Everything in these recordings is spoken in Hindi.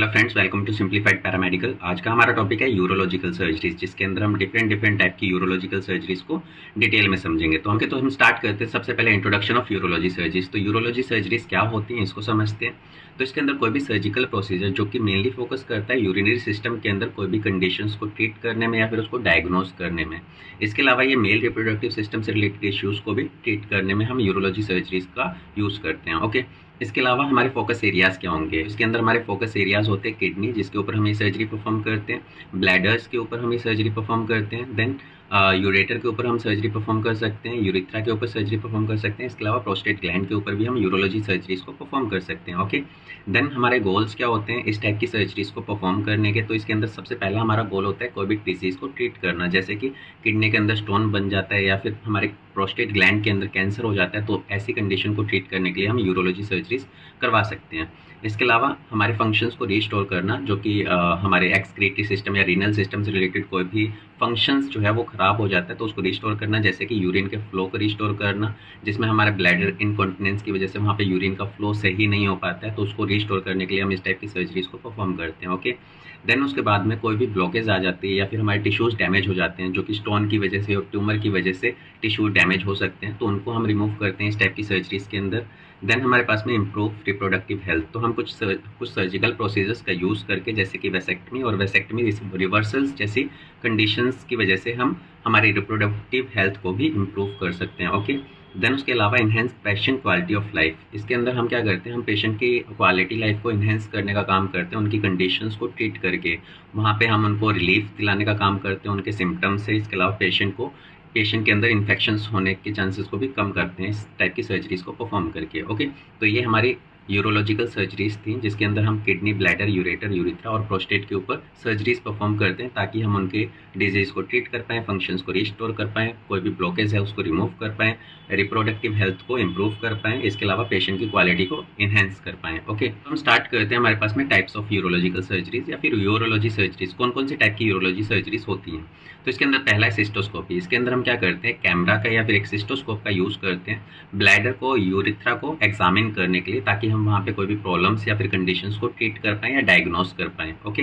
Hello friends, welcome to simplified paramedical. आज का हमारा टॉपिक है यूरोलॉजिकल सर्जरीज, जिसके अंदर हम डिफरेंट टाइप की यूरोलॉजिकल सर्जरीज को डिटेल में समझेंगे। तो हम स्टार्ट करते हैं सबसे पहले इंट्रोडक्शन ऑफ यूरोलॉजी सर्जरीज। तो यूरोलॉजी सर्जरीज क्या होती हैं इसको समझते हैं। तो इसके अंदर कोई भी सर्जिकल प्रोसीजर जो कि मेनली फोकस करता है यूरिनरी सिस्टम के अंदर कोई भी कंडीशंस को ट्रीट करने में या फिर उसको डायग्नोज करने में। इसके अलावा ये मेल रिप्रोडक्टिव सिस्टम से रिलेटेड इश्यूज़ को भी ट्रीट करने में हम यूरोलॉजी सर्जरीज का यूज़ करते हैं। ओके, इसके अलावा हमारे फोकस एरियाज़ क्या होंगे। इसके अंदर हमारे फोकस एरियाज़ होते हैं किडनी, जिसके ऊपर हम ये सर्जरी परफॉर्म करते हैं, ब्लैडर्स के ऊपर हम ये सर्जरी परफॉर्म करते हैं, देन यूरेटर के ऊपर हम सर्जरी परफॉर्म कर सकते हैं, यूरिथ्रा के ऊपर सर्जरी परफॉर्म कर सकते हैं। इसके अलावा प्रोस्टेट ग्लैंड के ऊपर भी हम यूरोलॉजी सर्जरीज को परफॉर्म कर सकते हैं। ओके, देन हमारे गोल्स क्या होते हैं इस टाइप की सर्जरीज को परफॉर्म करने के। तो इसके अंदर सबसे पहला हमारा गोल होता है कोई भी डिजीज़ को ट्रीट करना, जैसे कि किडनी के अंदर स्टोन बन जाता है या फिर हमारे प्रोस्टेट ग्लैंड के अंदर कैंसर हो जाता है, तो ऐसी कंडीशन को ट्रीट करने के लिए हम यूरोलॉजी सर्जरीज करवा सकते हैं। इसके अलावा हमारे फंक्शंस को रिस्टोर करना, जो कि हमारे एक्सक्रीटरी सिस्टम या रीनल सिस्टम से रिलेटेड कोई भी फंक्शंस जो है वो ख़राब हो जाता है तो उसको रिस्टोर करना, जैसे कि यूरिन के फ्लो को रिस्टोर करना, जिसमें हमारे ब्लैडर इनकॉन्टिनेंस की वजह से वहाँ पे यूरिन का फ्लो सही नहीं हो पाता है, तो उसको रिस्टोर करने के लिए हम इस टाइप की सर्जरीज को परफॉर्म करते हैं। ओके, देन उसके बाद में कोई भी ब्लॉकेज आ जाती है या फिर हमारे टिश्यूज़ डैमेज हो जाते हैं, जो कि स्टोन की वजह से और ट्यूमर की वजह से टिश्यू डैमेज हो सकते हैं, तो उनको हम रिमूव करते हैं इस टाइप की सर्जरीज के अंदर। देन हमारे पास में इम्प्रूव रिप्रोडक्टिव हेल्थ, तो हम कुछ सर्जिकल प्रोसीजर्स का यूज़ करके, जैसे कि वेसेक्टमी और वेसेक्टमी रिवर्सल्स जैसी कंडीशंस की वजह से हम हमारी रिप्रोडक्टिव हेल्थ को भी इम्प्रूव कर सकते हैं। ओके, देन उसके अलावा enhance patient quality of life, इसके अंदर हम क्या करते हैं, हम पेशेंट की क्वालिटी लाइफ को इन्हेंस करने का काम करते हैं, उनकी कंडीशंस को ट्रीट करके वहाँ पे हम उनको रिलीफ दिलाने का काम करते हैं उनके सिम्टम्स से। इसके अलावा पेशेंट के अंदर इन्फेक्शंस होने के चांसेस को भी कम करते हैं इस टाइप की सर्जरीज को परफॉर्म करके। ओके, तो ये हमारी यूरोलॉजिकल सर्जरीज थी, जिसके अंदर हम किडनी, ब्लैडर, यूरेटर, यूरिथ्रा और प्रोस्टेट के ऊपर सर्जरीज परफॉर्म करते हैं, ताकि हम उनके डिजीज़ को ट्रीट कर पाएँ, फंक्शंस को रिस्टोर कर पाएँ, कोई भी ब्लॉकेज है उसको रिमूव कर पाएँ, रिप्रोडक्टिव हेल्थ को इम्प्रूव कर पाएँ, इसके अलावा पेशेंट की क्वालिटी को इन्हेंस कर पाएँ। ओके, हम स्टार्ट करते हैं। हमारे पास में टाइप्स ऑफ यूरोलॉजिकल सर्जरीज या फिर यूरोलॉजी सर्जरीज, कौन कौन सी टाइप की यूरोलॉजी सर्जरीज होती हैं। तो इसके अंदर पहला है सिस्टोस्कोपी। इसके अंदर हम क्या करते हैं, कैमरा का या फिर एक सिस्टोस्कोप का यूज़ करते हैं ब्लैडर को, यूरिथ्रा को एग्जामिन करने के लिए, ताकि हम वहाँ पे कोई भी प्रॉब्लम्स या फिर कंडीशंस को ट्रीट कर पाएँ या डायग्नोस कर पाएँ। ओके,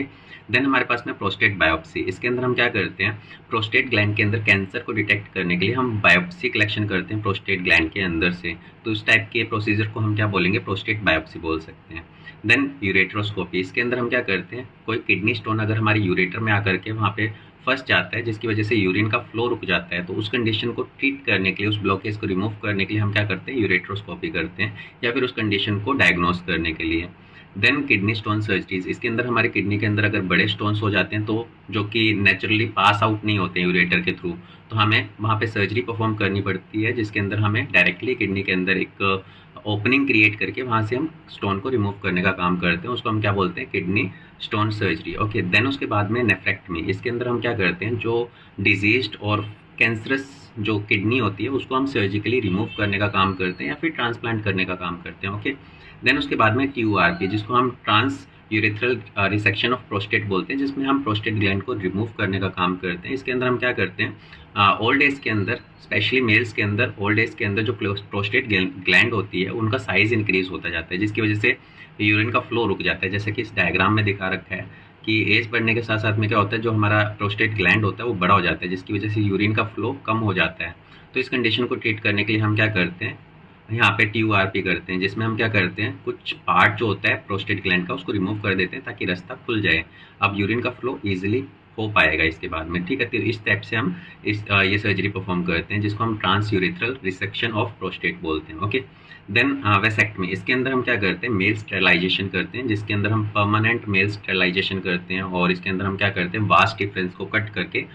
देन हमारे पास में प्रोस्टेट बायोप्सी। इसके अंदर हम क्या करते हैं, प्रोस्टेट ग्लैंड के अंदर कैंसर को डिटेक्ट करने के लिए हम बायोप्सी कलेक्शन करते हैं प्रोस्टेट ग्लैंड के अंदर से, तो इस टाइप के प्रोसीजर को हम क्या बोलेंगे, प्रोस्टेट बायोप्सी बोल सकते हैं। देन यूरेट्रोस्कोपी, इसके अंदर हम क्या करते हैं, कोई किडनी स्टोन अगर हमारे यूरेटर में आकर के वहाँ पे फंस जाता है, जिसकी वजह से यूरिन का फ्लो रुक जाता है, तो उस कंडीशन को ट्रीट करने के लिए, उस ब्लॉकेज को रिमूव करने के लिए हम क्या करते हैं, यूरेट्रोस्कोपी करते हैं, या फिर उस कंडीशन को डायग्नोस करने के लिए। देन किडनी स्टोन सर्जरीज, इसके अंदर हमारे किडनी के अंदर अगर बड़े स्टोन्स हो जाते हैं, तो जो कि नेचुरली पास आउट नहीं होते हैं यूरेटर के थ्रू, तो हमें वहाँ पे सर्जरी परफॉर्म करनी पड़ती है, जिसके अंदर हमें डायरेक्टली किडनी के अंदर एक ओपनिंग क्रिएट करके वहाँ से हम स्टोन को रिमूव करने का काम करते हैं, उसको हम क्या बोलते हैं, kidney stone surgery. Okay, then उसके बाद में नेफ्रेक्टमी। इसके अंदर हम क्या करते हैं, जो डिजीज्ड और कैंसरस जो किडनी होती है उसको हम सर्जिकली रिमूव करने का काम करते हैं या फिर ट्रांसप्लांट करने का काम करते हैं। ओके, देन उसके बाद में TURP, जिसको हम trans urethral resection of prostate बोलते हैं, जिसमें हम प्रोस्टेट ग्लैंड को रिमूव करने का काम करते हैं। इसके अंदर हम क्या करते हैं, ओल्ड एज के अंदर, स्पेशली मेल्स के अंदर, ओल्ड एज के अंदर जो प्रोस्टेट ग्लैंड होती है उनका साइज़ इंक्रीज होता जाता है, जिसकी वजह से यूरिन का फ्लो रुक जाता है, जैसे कि इस डायग्राम में दिखा रखा है कि एज बढ़ने के साथ साथ में क्या होता है, जो हमारा प्रोस्टेट ग्लैंड होता है वो बड़ा हो जाता है, जिसकी वजह से यूरिन का फ्लो कम हो जाता है। तो इस कंडीशन को ट्रीट करने के लिए हम क्या करते हैं, यहाँ पे TURP करते हैं, जिसमें हम क्या करते हैं, कुछ पार्ट जो होता है प्रोस्टेट ग्लैंड का उसको रिमूव कर देते हैं, ताकि रास्ता खुल जाए, अब यूरिन का फ्लो ईजिली हो पाएगा इसके बाद में। ठीक है, तो इस टाइप से हम ये सर्जरी परफॉर्म करते हैं, जिसको हम trans urethral resection of prostate बोलते हैं। Okay, then vasectomy. इसके अंदर हम क्या करते हैं, मेल स्टेरिलाइजेशन करते हैं, जिसके अंदर हम परमानेंट मेल स्टेरिलाइजेशन करते हैं, और इसके अंदर हम क्या करते हैं, वास्ट डिफरेंस को कट करके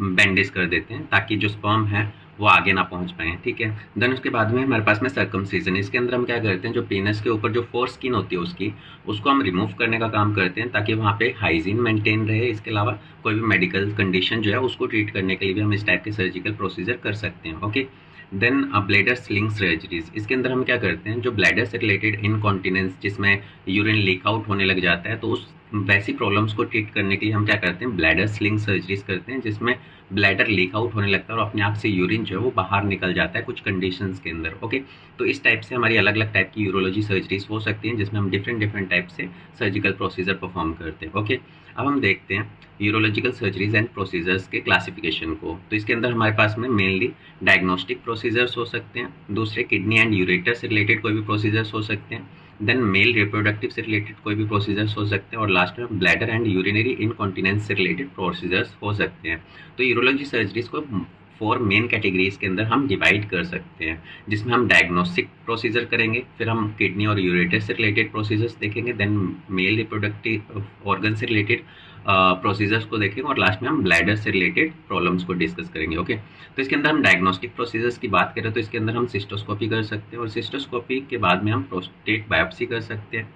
बैंडेज कर देते हैं, ताकि जो स्पर्म है वो आगे ना पहुंच पाए। ठीक है, देन उसके बाद में हमारे पास में सर्कमसिजन। इसके अंदर हम क्या करते हैं, जो पेनिस के ऊपर जो फोर स्किन होती है उसको हम रिमूव करने का काम करते हैं, ताकि वहाँ पे हाइजीन मेंटेन रहे। इसके अलावा कोई भी मेडिकल कंडीशन जो है उसको ट्रीट करने के लिए भी हम इस टाइप के सर्जिकल प्रोसीजर कर सकते हैं। Okay, then bladder sling surgeries. इसके अंदर हम क्या करते हैं, जो ब्लैडर से रिलेटेड इनकॉन्टिनेंस, जिसमें यूरिन लीक आउट होने लग जाता है, तो उस वैसी प्रॉब्लम्स को ट्रीट करने के लिए हम क्या करते हैं, ब्लैडर स्लिंग सर्जरीज करते हैं, जिसमें ब्लैडर लीक आउट होने लगता है और अपने आप से यूरिन जो है वो बाहर निकल जाता है कुछ कंडीशंस के अंदर। ओके, तो इस टाइप से हमारी अलग अलग टाइप की यूरोलॉजी सर्जरीज हो सकती हैं, जिसमें हम डिफरेंट डिफरेंट टाइप से सर्जिकल प्रोसीजर परफॉर्म करते हैं। ओके, अब हम देखते हैं यूरोलॉजिकल सर्जरीज एंड प्रोसीजर्स के क्लासिफिकेशन को। तो इसके अंदर हमारे पास में मेनली डायग्नोस्टिक प्रोसीजर्स हो सकते हैं, दूसरे किडनी एंड यूरेटर से रिलेटेड कोई भी प्रोसीजर्स हो सकते हैं, देन मेल रिप्रोडक्टिव से रिलेटेड कोई भी प्रोसीजर्स हो सकते हैं, और लास्ट में ब्लैडर एंड यूरिनरी इनकॉन्टिनेंस से रिलेटेड प्रोसीजर्स हो सकते हैं। तो यूरोलॉजी सर्जरीज को 4 मेन कैटेगरीज के अंदर हम डिवाइड कर सकते हैं, जिसमें हम डायग्नोस्टिक प्रोसीजर करेंगे, फिर हम किडनी और यूरेटर से रिलेटेड प्रोसीजर्स देखेंगे, देन मेल रिप्रोडक्टिव ऑर्गन से रिलेटेड प्रोसीजर्स को देखेंगे, और लास्ट में हम ब्लैडर से रिलेटेड प्रॉब्लम्स को डिस्कस करेंगे। ओके, तो इसके अंदर हम डायग्नोस्टिक प्रोसीजर्स की बात करें तो इसके अंदर हम सिस्टोस्कोपी कर सकते हैं, और सिस्टोस्कोपी के बाद में हम प्रोस्टेट बायोप्सी कर सकते हैं।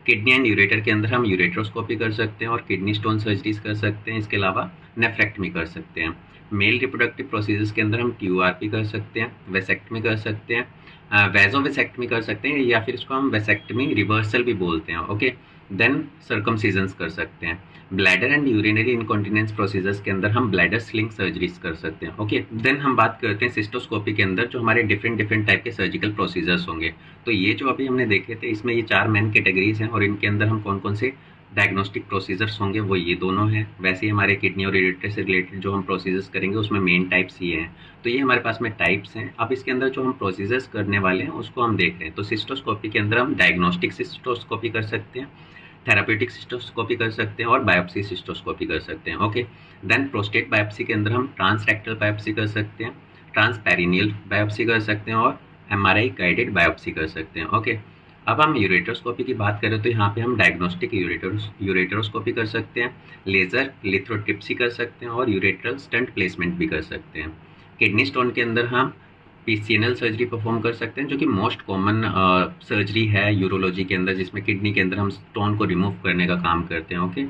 किडनी एंड यूरेटर के अंदर हम यूरेट्रोस्कोपी कर सकते हैं और किडनी स्टोन सर्जरीज कर सकते हैं। इसके अलावा नेफ्रेक्टमी कर सकते हैं। मेल रिप्रोडक्टिव प्रोसीजर्स के अंदर हम TURP कर सकते हैं, वेसेक्टमी कर सकते हैं, वैजोवेसेक्टमी कर सकते हैं, या फिर इसको हम वेसेक्टमी रिवर्सल भी बोलते हैं। ओके, देन सर्कमसिजन्स कर सकते हैं। Bladder and urinary incontinence procedures के अंदर हम ब्लैडर स्लिंग सर्जरीज कर सकते हैं। ओके, देन हम बात करते हैं सिस्टोस्कोपी के अंदर जो हमारे डिफरेंट डिफरेंट टाइप के सर्जिकल प्रोसीजर्स होंगे। तो ये जो अभी हमने देखे थे इसमें ये 4 मेन कैटेगरीज हैं, और इनके अंदर हम कौन कौन से डायग्नोस्टिक प्रोसीजर्स होंगे वो ये दोनों हैं। वैसे ही हमारे किडनी और यूरेटर से रिलेटेड जो हम प्रोसीजर्स करेंगे उसमें मेन टाइप्स ये हैं। तो ये हमारे पास में टाइप्स हैं। अब इसके अंदर जो हम प्रोसीजर्स करने वाले हैं उसको हम देख रहे हैं। तो सिस्टोस्कोपी के अंदर हम डायग्नोस्टिक सिस्टोस्कोपी कर सकते हैं, थेराप्यूटिक सिस्टोस्कोपी कर सकते हैं, और बायोप्सी सिस्टोस्कोपी कर सकते हैं। ओके, देन प्रोस्टेट बायोप्सी के अंदर हम ट्रांसरेक्टल बायोप्सी कर सकते हैं, ट्रांसपेरिनियल बायोप्सी कर सकते हैं, और MRI गाइडेड बायोप्सी कर सकते हैं। ओके, अब हम यूरेट्रोस्कोपी की बात करें तो यहाँ पे हम डायग्नोस्टिक यूरेट्रोस्कोपी कर सकते हैं, लेज़र लिथोट्रिप्सी कर सकते हैं, और यूरेट्रल स्टंट प्लेसमेंट भी कर सकते हैं। किडनी स्टोन के अंदर हम PCNL सर्जरी परफॉर्म कर सकते हैं, जो कि मोस्ट कॉमन सर्जरी है यूरोलॉजी के अंदर, जिसमें किडनी के अंदर हम स्टोन को रिमूव करने का काम करते हैं। Okay,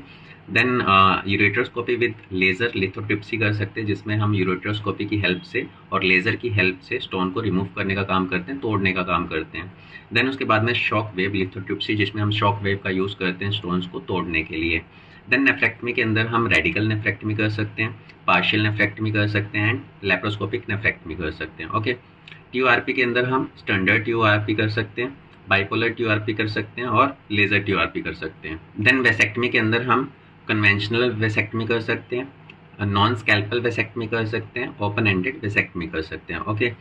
then ureteroscopy with laser lithotripsy कर सकते हैं, जिसमें हम यूरेट्रोस्कोपी की हेल्प से और लेज़र की हेल्प से स्टोन को रिमूव करने का काम करते हैं, तोड़ने का काम करते हैं। देन उसके बाद में शॉक वेव लिथोट्रिप्सी, जिसमें हम शॉक वेव का यूज़ करते हैं स्टोन्स को तोड़ने के लिए। देन नेफ्रेक्टमी के अंदर हम रेडिकल नेफ्रेक्टमी कर सकते हैं, पार्शियल नेफ्रेक्टमी कर सकते हैं, एंड लैप्रोस्कोपिक नेफ्रेक्टमी कर सकते हैं। ओके, TURP के अंदर हम स्टैंडर्ड TURP कर सकते हैं, बाइपोलर TURP कर सकते हैं, और लेज़र TURP कर सकते हैं। देन वेसेक्टमी के अंदर हम कन्वेंशनल वेसेक्टमी कर सकते हैं, नॉन स्कैल्पल वेसेक्टमी कर सकते हैं, ओपन एंडेड वेसेक्टमी कर सकते हैं। ओके,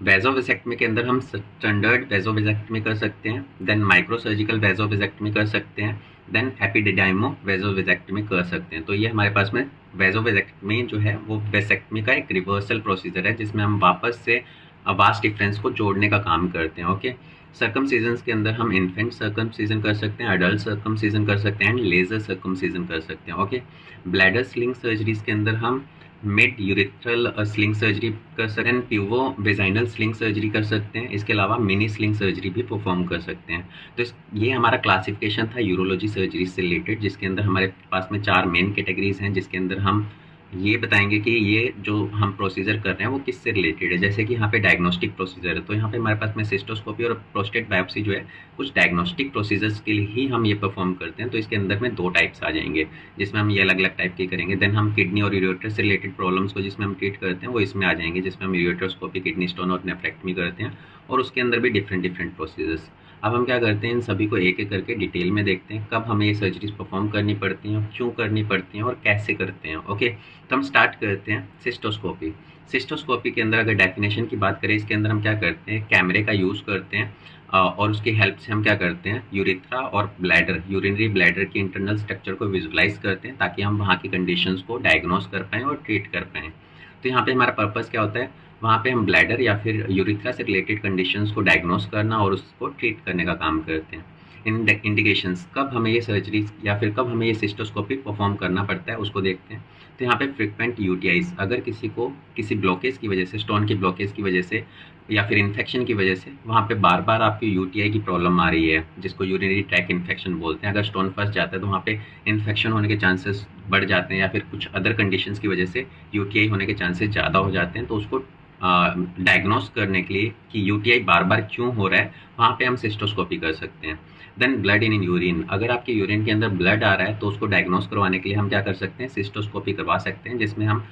वेजोवेसेक्टमी के अंदर हम स्टैंडर्ड वेजोवेसेक्टमी कर सकते हैं, देन माइक्रो सर्जिकल वेजोवेसेक्टमी कर सकते हैं, देन एपिडिडाइमो वेजोवेसेक्टमी कर सकते हैं। तो ये हमारे पास में वेजोवेसेक्टमी जो है वो वेसेक्टमी का एक रिवर्सल प्रोसीजर है, जिसमें हम वापस से वास्ट डिफरेंस को जोड़ने का काम करते हैं। ओके, सर्कमसीजन्स के अंदर हम इन्फेंट सर्कमसीजन कर सकते हैं, एडल्ट सर्कमसीजन कर सकते हैं, एंड लेजर सर्कमसीजन कर सकते हैं। ओके, ब्लैडर स्लिंग सर्जरीज के अंदर हम मिड यूरेथ्रल स्लिंग सर्जरी कर सकते हैं, प्यूवो वेजाइनल स्लिंग सर्जरी कर सकते हैं। इसके अलावा मिनी स्लिंग सर्जरी भी परफॉर्म कर सकते हैं। तो ये हमारा क्लासिफिकेशन था यूरोलॉजी सर्जरी से रिलेटेड, जिसके अंदर हमारे पास में 4 मेन कैटेगरीज हैं, जिसके अंदर हम ये बताएंगे कि ये जो हम प्रोसीजर कर रहे हैं वो किससे रिलेटेड है। जैसे कि यहाँ पे डायग्नोस्टिक प्रोसीजर है, तो यहाँ पे हमारे पास में सिस्टोस्कोपी और प्रोस्टेट बायोप्सी जो है कुछ डायग्नोस्टिक प्रोसीजर्स के लिए ही हम ये परफॉर्म करते हैं। तो इसके अंदर में 2 टाइप्स आ जाएंगे, जिसमें हम ये अलग अलग टाइप के करेंगे। देन हम किडनी और यूरेटर से रिलेटेड प्रॉब्लम्स को जिसमें हम ट्रीट करते हैं वो इसमें आ जाएंगे, जिसमें हम यूरेट्रोस्कोपी, किडनी स्टोन और नेफ्रेक्टमी करते हैं, और उसके अंदर भी डिफरेंट डिफरेंट प्रोसीजर्स। अब हम क्या करते हैं, इन सभी को एक एक करके डिटेल में देखते हैं, कब हमें ये सर्जरीज परफॉर्म करनी पड़ती हैं, क्यों करनी पड़ती हैं, और कैसे करते हैं। ओके, तो हम स्टार्ट करते हैं सिस्टोस्कोपी। सिस्टोस्कोपी के अंदर अगर डेफिनेशन की बात करें, इसके अंदर हम क्या करते हैं, कैमरे का यूज़ करते हैं, और उसकी हेल्प से हम क्या करते हैं, यूरेथ्रा और ब्लैडर, यूरिनरी ब्लैडर की इंटरनल स्ट्रक्चर को विजुलाइज करते हैं, ताकि हम वहाँ की कंडीशंस को डायग्नोस कर पाएँ और ट्रीट कर पाएँ। तो यहाँ पे हमारा पर्पस क्या होता है, वहाँ पे हम ब्लैडर या फिर यूरेथ्रा से रिलेटेड कंडीशंस को डायग्नोस करना और उसको ट्रीट करने का काम करते हैं। इंडिकेशंस, कब हमें ये सर्जरी या फिर कब हमें ये सिस्टोस्कोपी परफॉर्म करना पड़ता है उसको देखते हैं। तो यहाँ पे फ्रिक्वेंट UTIs, अगर किसी को किसी ब्लॉकेज की वजह से, स्टोन की ब्लॉकेज की वजह से या फिर इन्फेक्शन की वजह से वहाँ पे बार बार आपकी UTI की प्रॉब्लम आ रही है, जिसको यूरिनरी ट्रैक इन्फेक्शन बोलते हैं। अगर स्टोन फंस जाता है तो वहाँ पे इन्फेक्शन होने के चांसेस बढ़ जाते हैं, या फिर कुछ अदर कंडीशंस की वजह से UTI होने के चांसेस ज़्यादा हो जाते हैं। तो उसको डायग्नोस करने के लिए कि यूटीआई बार बार क्यों हो रहा है, वहाँ पे हम सिस्टोस्कोपी कर सकते हैं। देन ब्लड इन यूरिन, अगर आपके यूरिन के अंदर ब्लड आ रहा है तो उसको डायग्नोस करवाने के लिए हम क्या कर सकते हैं, सिस्टोस्कोपी करवा सकते हैं, जिसमें हम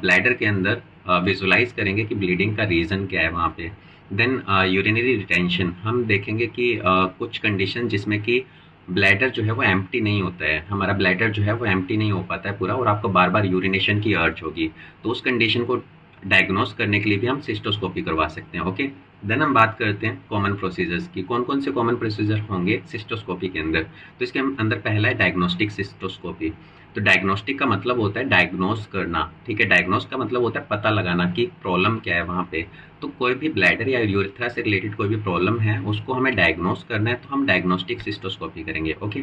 ब्लैडर के अंदर विजुलाइज करेंगे कि ब्लीडिंग का रीज़न क्या है वहाँ पे। देन यूरिनरी रिटेंशन, हम देखेंगे कि कुछ कंडीशन जिसमें कि ब्लैडर जो है वो एम्प्टी नहीं होता है, हमारा ब्लैडर जो है वो एम्प्टी नहीं हो पाता है पूरा, और आपको बार बार यूरिनेशन की अर्ज होगी, तो उस कंडीशन को डायग्नोस करने के लिए भी हम सिस्टोस्कोपी करवा सकते हैं। ओके, देन हम बात करते हैं कॉमन प्रोसीजर्स की, कौन कौन से कॉमन प्रोसीजर होंगे सिस्टोस्कोपी के अंदर। तो इसके अंदर पहला है डायग्नोस्टिक सिस्टोस्कोपी। तो डायग्नोस्टिक का मतलब होता है डायग्नोस करना, ठीक है, डायग्नोस का मतलब होता है पता लगाना कि प्रॉब्लम क्या है वहाँ पे। तो कोई भी ब्लैडर या यूरेथ्रा से रिलेटेड कोई भी प्रॉब्लम है उसको हमें डायग्नोस करना है, तो हम डायग्नोस्टिक सिस्टोस्कोपी करेंगे। Okay,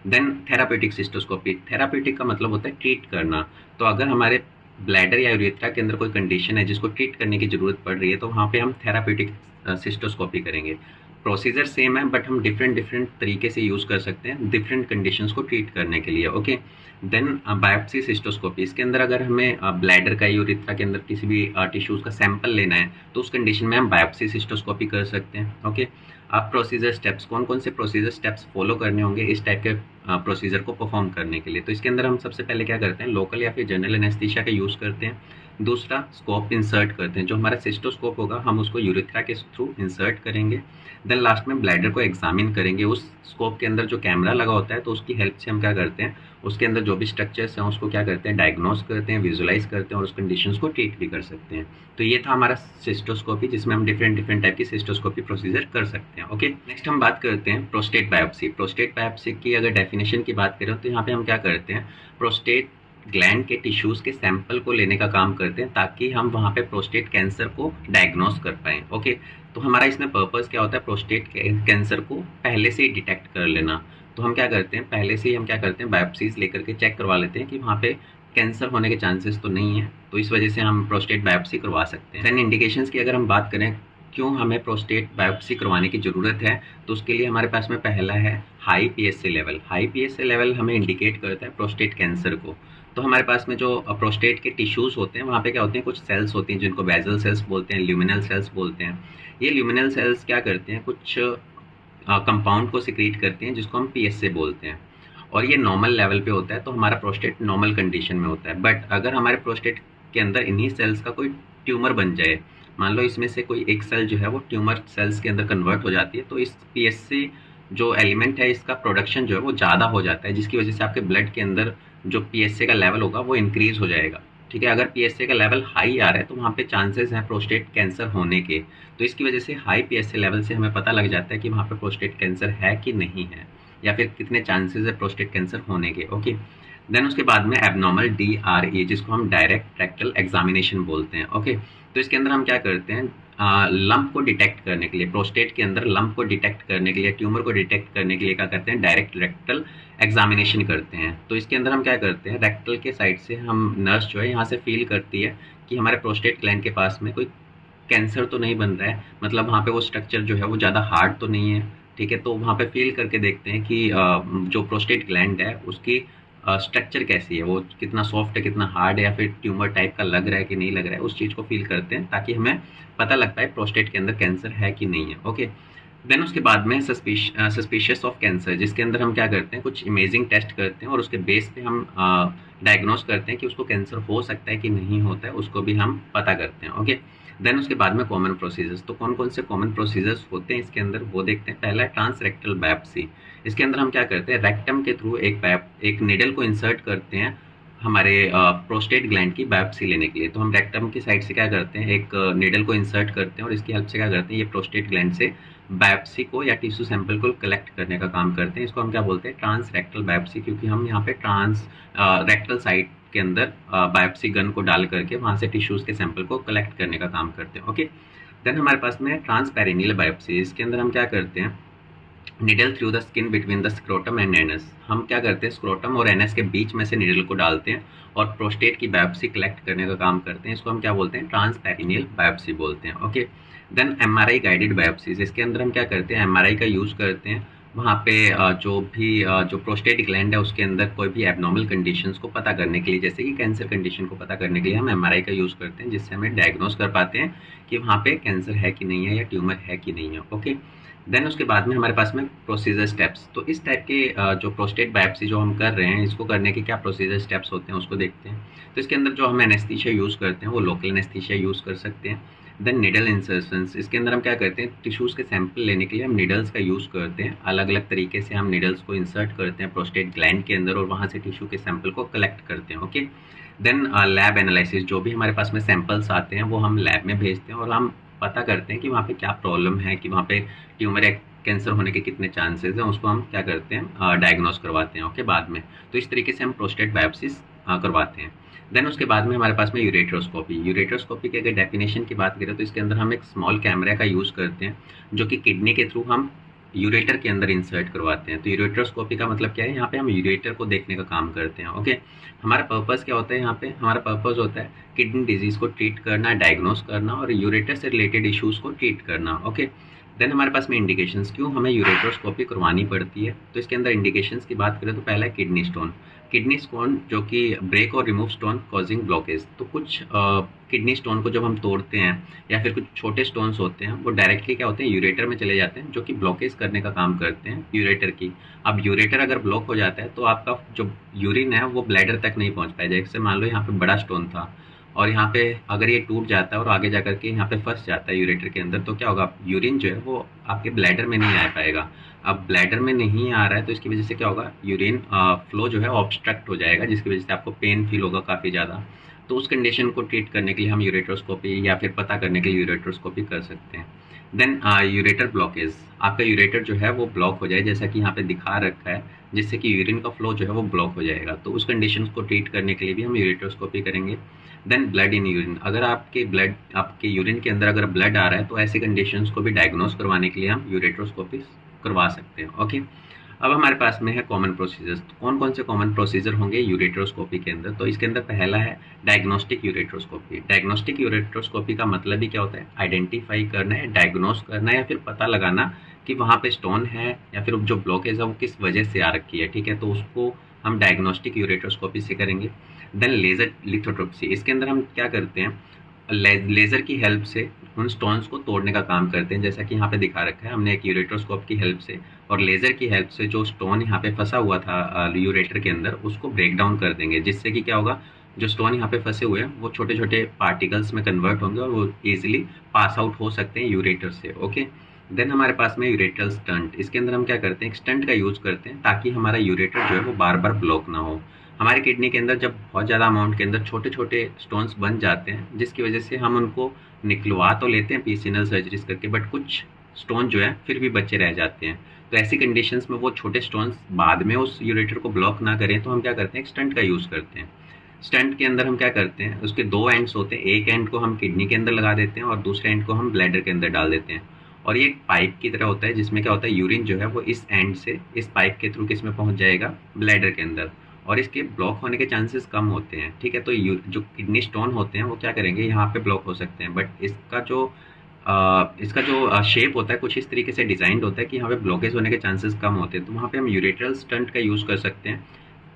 then therapeutic cystoscopy, therapeutic का मतलब होता है ट्रीट करना। तो अगर हमारे ब्लैडर या यूरेथ्रा के अंदर कोई कंडीशन है जिसको ट्रीट करने की ज़रूरत पड़ रही है, तो वहाँ पे हम थेरापेटिक सिस्टोस्कोपी करेंगे। प्रोसीजर सेम है बट हम डिफरेंट तरीके से यूज़ कर सकते हैं डिफरेंट कंडीशंस को ट्रीट करने के लिए। ओके, देन बायोप्सी सिस्टोस्कोपी, इसके अंदर अगर हमें ब्लैडर का यूरेथ्रा के अंदर किसी भी टिश्यूज़ का सैंपल लेना है तो उस कंडीशन में हम बायोप्सी सिस्टोस्कोपी कर सकते हैं। ओके, आप प्रोसीजर स्टेप्स, कौन कौन से प्रोसीजर स्टेप्स फॉलो करने होंगे इस टाइप के प्रोसीजर को परफॉर्म करने के लिए। तो इसके अंदर हम सबसे पहले क्या करते हैं, लोकल या फिर जनरल एनेस्थीसिया का यूज़ करते हैं। दूसरा, स्कोप इंसर्ट करते हैं, जो हमारा सिस्टोस्कोप होगा हम उसको यूरेथ्रा के थ्रू इंसर्ट करेंगे। देन लास्ट में ब्लैडर को एग्जामिन करेंगे, उस स्कोप के अंदर जो कैमरा लगा होता है तो उसकी हेल्प से हम क्या करते हैं, उसके अंदर जो भी स्ट्रक्चर्स हैं उसको क्या करते हैं, डायग्नोस करते हैं, विजुलाइज करते हैं और उस कंडीशंस को ट्रीट भी कर सकते हैं। तो ये था हमारा सिस्टोस्कोपी, जिसमें हम डिफरेंट टाइप की सिस्टोस्कोपी प्रोसीजर कर सकते हैं। ओके, नेक्स्ट हम बात करते हैं प्रोस्टेट बायोप्सी। प्रोस्टेट बायोप्सी की अगर डेफिनेशन की बात करें तो यहाँ पे हम क्या करते हैं, प्रोस्टेट ग्लैंड के टिश्यूज़ के सैंपल को लेने का काम करते हैं ताकि हम वहाँ पे प्रोस्टेट कैंसर को डायग्नोस कर पाएँ। ओके, तो हमारा इसमें पर्पस क्या होता है, प्रोस्टेट कैंसर को पहले से ही डिटेक्ट कर लेना। तो हम क्या करते हैं, पहले से ही हम क्या करते हैं, बायोप्सीज लेकर के चेक करवा लेते हैं कि वहाँ पे कैंसर होने के चांसेस तो नहीं है, तो इस वजह से हम प्रोस्टेट बायोप्सी करवा सकते हैं। दैन इंडिकेशंस की अगर हम बात करें क्यों हमें प्रोस्टेट बायोप्सी करवाने की ज़रूरत है, तो उसके लिए हमारे पास में पहला है high PSA level. High PSA level हमें इंडिकेट करता है प्रोस्टेट कैंसर को। तो हमारे पास में जो प्रोस्टेट के टिश्यूज़ होते हैं वहाँ पे क्या होते हैं, कुछ सेल्स होती हैं जिनको बेजल सेल्स बोलते हैं, ल्यूमिनल सेल्स बोलते हैं। ये ल्यूमिनल सेल्स क्या करते हैं, कुछ कंपाउंड को सिक्रीट करते हैं जिसको हम पीएसए बोलते हैं, और ये नॉर्मल लेवल पे होता है, तो हमारा प्रोस्टेट नॉर्मल कंडीशन में होता है। बट अगर हमारे प्रोस्टेट के अंदर इन्हीं सेल्स का कोई ट्यूमर बन जाए, मान लो इसमें से कोई एक सेल जो है वो ट्यूमर सेल्स के अंदर कन्वर्ट हो जाती है, तो इस पीएसए जो एलिमेंट है इसका प्रोडक्शन जो है वो ज़्यादा हो जाता है, जिसकी वजह से आपके ब्लड के अंदर जो पीएसए का लेवल होगा वो इंक्रीज़ हो जाएगा। ठीक है, अगर पीएसए का लेवल हाई आ रहा है तो वहाँ पे चांसेस हैं प्रोस्टेट कैंसर होने के। तो इसकी वजह से हाई पीएसए लेवल से हमें पता लग जाता है कि वहाँ पे प्रोस्टेट कैंसर है कि नहीं है, या फिर कितने चांसेस है प्रोस्टेट कैंसर होने के। ओके, देन उसके बाद में एबनॉर्मल DRE, जिसको हम डायरेक्ट रेक्टल एग्जामिनेशन बोलते हैं। ओके, तो इसके अंदर हम क्या करते हैं, लंप को डिटेक्ट करने के लिए, प्रोस्टेट के अंदर लंप को डिटेक्ट करने के लिए, ट्यूमर को डिटेक्ट करने के लिए क्या करते हैं, डायरेक्ट रेक्टल एग्जामिनेशन करते हैं। तो इसके अंदर हम क्या करते हैं, रेक्टल के साइड से हम नर्स जो है यहाँ से फील करती है कि हमारे प्रोस्टेट ग्लैंड के पास में कोई कैंसर तो नहीं बन रहा है, मतलब वहाँ पे वो स्ट्रक्चर जो है वो ज़्यादा हार्ड तो नहीं है। ठीक है, तो वहाँ पे फील करके देखते हैं कि जो प्रोस्टेट ग्लैंड है उसकी स्ट्रक्चर कैसी है, वो कितना सॉफ्ट है, कितना हार्ड है, या फिर ट्यूमर टाइप का लग रहा है कि नहीं लग रहा है, उस चीज़ को फील करते हैं ताकि हमें पता लग पाए प्रोस्टेट के अंदर कैंसर है कि नहीं है। ओके, देन उसके बाद में सस्पिशियस ऑफ कैंसर, जिसके अंदर हम क्या करते हैं, कुछ इमेजिंग टेस्ट करते हैं और उसके बेस पे हम डायग्नोस करते हैं कि उसको कैंसर हो सकता है कि नहीं होता है, उसको भी हम पता करते हैं। ओके, देन उसके बाद में कॉमन प्रोसीजर्स, तो कौन कौन से कॉमन प्रोसीजर्स होते हैं इसके अंदर वो देखते हैं। पहला है ट्रांसरेक्टल बायोप्सी। इसके अंदर हम क्या करते हैं, रेक्टम के थ्रू एक निडल को इंसर्ट करते हैं हमारे प्रोस्टेट ग्लैंड की बायोप्सी लेने के लिए। तो हम रेक्टम की साइड से क्या करते हैं, एक निडल को इंसर्ट करते हैं और इसकी हेल्प से क्या करते हैं, ये प्रोस्टेट ग्लैंड से बायोप्सी को या टिश्यू सैंपल को कलेक्ट करने का काम करते हैं। इसको हम क्या बोलते हैं, ट्रांसरेक्टल बायोप्सी, क्योंकि हम यहाँ पे रेक्टल साइड के अंदर बायोप्सी गन को डाल करके वहाँ से टिश्यूज़ के सैंपल को कलेक्ट करने का काम करते हैं। ओके, देन हमारे पास में ट्रांसपेरिनियल बायोप्सी। इसके अंदर हम क्या करते हैं, needle through the skin between the scrotum and anus, हम क्या करते हैं, स्क्रोटम और एनस के बीच में से निडल को डालते हैं और प्रोस्टेट की बायोप्सी कलेक्ट करने का काम करते हैं। इसको हम क्या बोलते हैं, ट्रांसपेरिनियल बायोप्सी बोलते हैं। Okay, then MRI guided biopsies. इसके अंदर हम क्या करते हैं, MRI का यूज़ करते हैं वहाँ पे जो प्रोस्टेट ग्लैंड है उसके अंदर कोई भी एबनॉर्मल कंडीशंस को पता करने के लिए, जैसे कि कैंसर कंडीशन को पता करने के लिए हम एमआरआई का यूज़ करते हैं, जिससे हमें डायग्नोस कर पाते हैं कि वहाँ पे कैंसर है कि नहीं है या ट्यूमर है कि नहीं है। ओके, देन उसके बाद में हमारे पास में प्रोसीजर स्टेप्स। तो इस टाइप के जो प्रोस्टेट बायोप्सी जो हम कर रहे हैं, इसको करने के क्या प्रोसीजर स्टेप्स होते हैं उसको देखते हैं। तो इसके अंदर जो हम एनेस्थीसिया यूज़ करते हैं वो लोकल एनेस्थीसिया यूज़ कर सकते हैं। देन निडल इंसर्शंस, इसके अंदर हम क्या करते हैं, टिश्यूज़ के सैंपल लेने के लिए हम निडल्स का यूज़ करते हैं। अलग अलग तरीके से हम निडल्स को इंसर्ट करते हैं प्रोस्टेट ग्लैंड के अंदर और वहाँ से टिश्यू के सैंपल को कलेक्ट करते हैं। ओके, देन लैब एनालिसिस, जो भी हमारे पास में सैंपल्स आते हैं वो हम लैब में भेजते हैं और हम पता करते हैं कि वहाँ पे क्या प्रॉब्लम है, कि वहाँ पे ट्यूमर या कैंसर होने के कितने चांसेस हैं, उसको हम क्या करते हैं, डायग्नोस करवाते हैं। ओके, बाद में। तो इस तरीके से हम प्रोस्टेट बायोप्सीज करवाते हैं। देन उसके बाद में हमारे पास में यूरेट्रोस्कोपी। यूरेट्रोस्कोपी की अगर डेफिनेशन की बात करें तो इसके अंदर हम एक स्मॉल कैमरा का यूज़ करते हैं, जो कि किडनी के थ्रू हम यूरेटर के अंदर इंसर्ट करवाते हैं। तो यूरेट्रोस्कोपी का मतलब क्या है, यहाँ पे हम यूरेटर को देखने का काम करते हैं। ओके, हमारा पर्पस क्या होता है, यहाँ पे हमारा पर्पस होता है किडनी डिजीज़ को ट्रीट करना, डायग्नोस करना और यूरेटर से रिलेटेड इश्यूज़ को ट्रीट करना। ओके, देन हमारे पास में इंडिकेशंस, क्यों हमें यूरेट्रोस्कोपी करवानी पड़ती है। तो इसके अंदर इंडिकेशंस की बात करें तो पहला है किडनी स्टोन। किडनी स्टोन जो कि ब्रेक और रिमूव स्टोन कॉजिंग ब्लॉकेज। तो कुछ किडनी स्टोन को जब हम तोड़ते हैं या फिर कुछ छोटे स्टोन्स होते हैं वो डायरेक्टली क्या होते हैं, यूरेटर में चले जाते हैं, जो कि ब्लॉकेज करने का काम करते हैं यूरेटर की। अब यूरेटर अगर ब्लॉक हो जाता है तो आपका जो यूरिन है वो ब्लैडर तक नहीं पहुंच पाएगा। जैसे मान लो यहाँ पे बड़ा स्टोन था और यहाँ पे अगर ये टूट जाता है और आगे जाकर के यहाँ पे फंस जाता है यूरेटर के अंदर, तो क्या होगा, यूरिन जो है वो आपके ब्लैडर में नहीं आ पाएगा। अब ब्लैडर में नहीं आ रहा है तो इसकी वजह से क्या होगा, यूरिन फ्लो जो है ऑब्स्ट्रक्ट हो जाएगा, जिसकी वजह से आपको पेन फील होगा काफ़ी ज़्यादा। तो उस कंडीशन को ट्रीट करने के लिए हम यूरेट्रोस्कोपी या फिर पता करने के लिए यूरेट्रोस्कोपी कर सकते हैं। देन यूरेटर ब्लॉकेज, आपका यूरेटर जो है वो ब्लॉक हो जाए, जैसा कि यहाँ पे दिखा रखा है, जिससे कि यूरिन का फ्लो जो है वो ब्लॉक हो जाएगा। तो उस कंडीशन को ट्रीट करने के लिए भी हम यूरेट्रोस्कोपी करेंगे। देन ब्लड इन यूरिन, अगर आपके यूरिन के अंदर अगर ब्लड आ रहा है तो ऐसी कंडीशंस को भी डायग्नोस करवाने के लिए हम यूरेट्रोस्कोपी करवा सकते हैं। ओके, अब हमारे पास में है कॉमन प्रोसीजर्स। कौन कौन से कॉमन प्रोसीजर होंगे यूरेट्रोस्कोपी के अंदर, तो इसके अंदर पहला है डायग्नोस्टिक यूरेट्रोस्कोपी। डायग्नोस्टिक यूरेट्रोस्कोपी का मतलब ही क्या होता है, आइडेंटिफाई करना है, डायग्नोस करना है या फिर पता लगाना कि वहाँ पे स्टोन है या फिर जो ब्लॉकेज है वो किस वजह से आ रखी है। ठीक है, तो उसको हम डायग्नोस्टिक यूरेट्रोस्कोपी से करेंगे। देन लेजर लिथोट्रिप्सी, इसके अंदर हम क्या करते हैं, लेज़र की हेल्प से उन स्टोन्स को तोड़ने का काम करते हैं, जैसा कि यहाँ पे दिखा रखा है हमने एक यूरेट्रोस्कोप की हेल्प से और लेज़र की हेल्प से जो स्टोन यहाँ पे फंसा हुआ था यूरेटर के अंदर उसको ब्रेक डाउन कर देंगे, जिससे कि क्या होगा, जो स्टोन यहाँ पे फंसे हुए हैं वो छोटे छोटे पार्टिकल्स में कन्वर्ट होंगे और वो ईजिली पास आउट हो सकते हैं यूरेटर से। ओके, देन हमारे पास में यूरेटर स्टंट। इसके अंदर हम क्या करते हैं, एक स्टंट का यूज़ करते हैं ताकि हमारा यूरेटर जो है वो बार बार ब्लॉक ना हो। हमारी किडनी के अंदर जब बहुत ज़्यादा अमाउंट के अंदर छोटे छोटे स्टोन्स बन जाते हैं, जिसकी वजह से हम उनको निकलवा तो लेते हैं पीसीएनएल सर्जरीज करके, बट कुछ स्टोन जो है फिर भी बचे रह जाते हैं। तो ऐसी कंडीशंस में वो छोटे स्टोन्स बाद में उस यूरेटर को ब्लॉक ना करें तो हम क्या करते हैं, एक स्टंट का यूज़ करते हैं। स्टंट के अंदर हम क्या करते हैं, उसके दो एंड्स होते हैं, एक एंड को हम किडनी के अंदर लगा देते हैं और दूसरे एंड को हम ब्लैडर के अंदर डाल देते हैं। और ये एक पाइप की तरह होता है, जिसमें क्या होता है, यूरिन जो है वो इस एंड से इस पाइप के थ्रू किस में पहुंच जाएगा, ब्लैडर के अंदर, और इसके ब्लॉक होने के चांसेस कम होते हैं। ठीक है, तो जो किडनी स्टोन होते हैं वो क्या करेंगे, यहाँ पे ब्लॉक हो सकते हैं, बट इसका जो शेप होता है कुछ इस तरीके से डिजाइंड होता है कि यहाँ पे ब्लॉकेज होने के चांसेस कम होते हैं। तो वहाँ पे हम यूरेट्रल स्टंट का यूज़ कर सकते हैं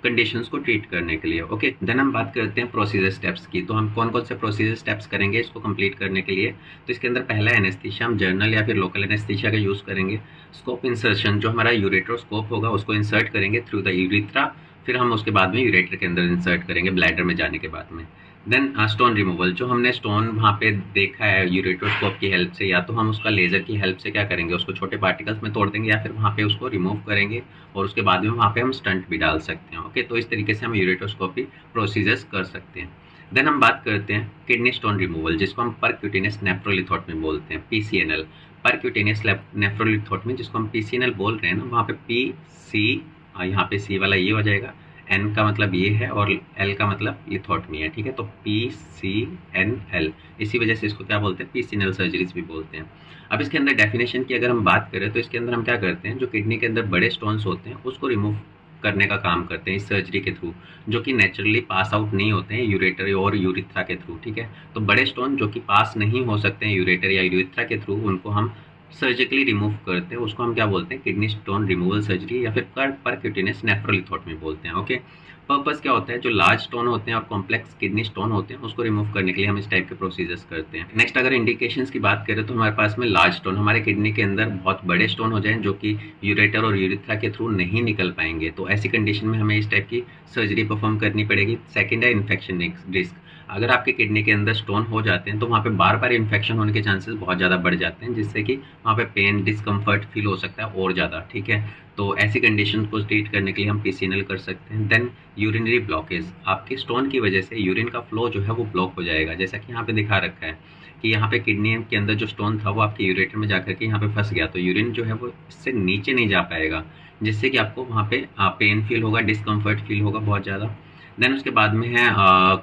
कंडीशंस को ट्रीट करने के लिए। ओके, देन हम बात करते हैं प्रोसीजर स्टेप्स की। तो हम कौन कौन से प्रोसीजर स्टेप्स करेंगे इसको कंप्लीट करने के लिए। तो इसके अंदर पहला एनेस्थीसिया, हम जर्नल या फिर लोकल एनेस्थीसिया का यूज़ करेंगे। स्कोप इंसर्शन, जो हमारा यूरेट्रोस्कोप होगा उसको इंसर्ट करेंगे थ्रू द यूरिथ्रा, फिर हम उसके बाद में यूरेटर के अंदर इंसर्ट करेंगे ब्लैडर में जाने के बाद में। देन स्टोन रिमूवल, जो हमने स्टोन वहाँ पे देखा है यूरेट्रोस्कोप की हेल्प से, या तो हम उसका लेज़र की हेल्प से क्या करेंगे, उसको छोटे पार्टिकल्स में तोड़ देंगे या फिर वहाँ पे उसको रिमूव करेंगे और उसके बाद में वहाँ पे हम स्टंट भी डाल सकते हैं। ओके, तो इस तरीके से हम यूरेट्रोस्कोपी प्रोसीजर्स कर सकते हैं। देन हम बात करते हैं किडनी स्टोन रिमूवल, जिसको हम परक्यूटेनियस नेफ्रोलिथोटमी बोलते हैं, PCNL, परक्यूटेनियस नेफ्रोलिथोटमी, जिसको हम PCNL बोल रहे हैं ना, वहाँ पे PC, यहाँ पे C वाला ये हो जाएगा, N का मतलब ये है और L का मतलब लिथोटमी है। ठीक है, तो PCNL, इसी वजह से इसको क्या बोलते हैं, PCNL सर्जरीज भी बोलते हैं। अब इसके अंदर डेफिनेशन की अगर हम बात करें तो इसके अंदर हम क्या करते हैं, जो किडनी के अंदर बड़े स्टोन्स होते हैं उसको रिमूव करने का काम करते हैं इस सर्जरी के थ्रू, जो कि नेचुरली पास आउट नहीं होते हैं यूरेटर और यूरिथ्रा के थ्रू। ठीक है, तो बड़े स्टोन जो कि पास नहीं हो सकते हैं यूरेटर या यूरिथ्रा के थ्रू, उनको हम सर्जिकली रिमूव करते हैं उसको हम क्या बोलते हैं, किडनी स्टोन रिमूवल सर्जरी या फिर परक्यूटेनियस नेफ्रोलिथोटमी बोलते हैं। ओके, पर्पस क्या होता है, जो लार्ज स्टोन होते हैं और कॉम्प्लेक्स किडनी स्टोन होते हैं उसको रिमूव करने के लिए हम इस टाइप के प्रोसीजर्स करते हैं। नेक्स्ट अगर इंडिकेशंस की बात करें तो हमारे पास में लार्ज स्टोन, हमारे किडनी के अंदर बहुत बड़े स्टोन हो जाएं जो कि यूरेटर और यूरिथ्रा के थ्रू नहीं निकल पाएंगे, तो ऐसी कंडीशन में हमें इस टाइप की सर्जरी परफॉर्म करनी पड़ेगी। सेकेंड है इन्फेक्शन रिस्क, अगर आपके किडनी के अंदर स्टोन हो जाते हैं तो वहाँ पे बार बार इन्फेक्शन होने के चांसेस बहुत ज़्यादा बढ़ जाते हैं, जिससे कि वहाँ पे पेन डिस्कम्फर्ट फील हो सकता है और ज़्यादा। ठीक है, तो ऐसी कंडीशन को ट्रीट करने के लिए हम पीसीएनएल कर सकते हैं। देन यूरिनरी ब्लॉकेज, आपके स्टोन की वजह से यूरिन का फ्लो जो है वो ब्लॉक हो जाएगा, जैसा कि यहाँ पे दिखा रखा है कि यहाँ पे किडनी के अंदर जो स्टोन था वो आपके यूरेटर में जाकर के यहाँ पे फंस गया, तो यूरिन जो है वो इससे नीचे नहीं जा पाएगा, जिससे कि आपको वहाँ पे पेन फील होगा, डिस्कम्फर्ट फील होगा बहुत ज़्यादा। देन उसके बाद में है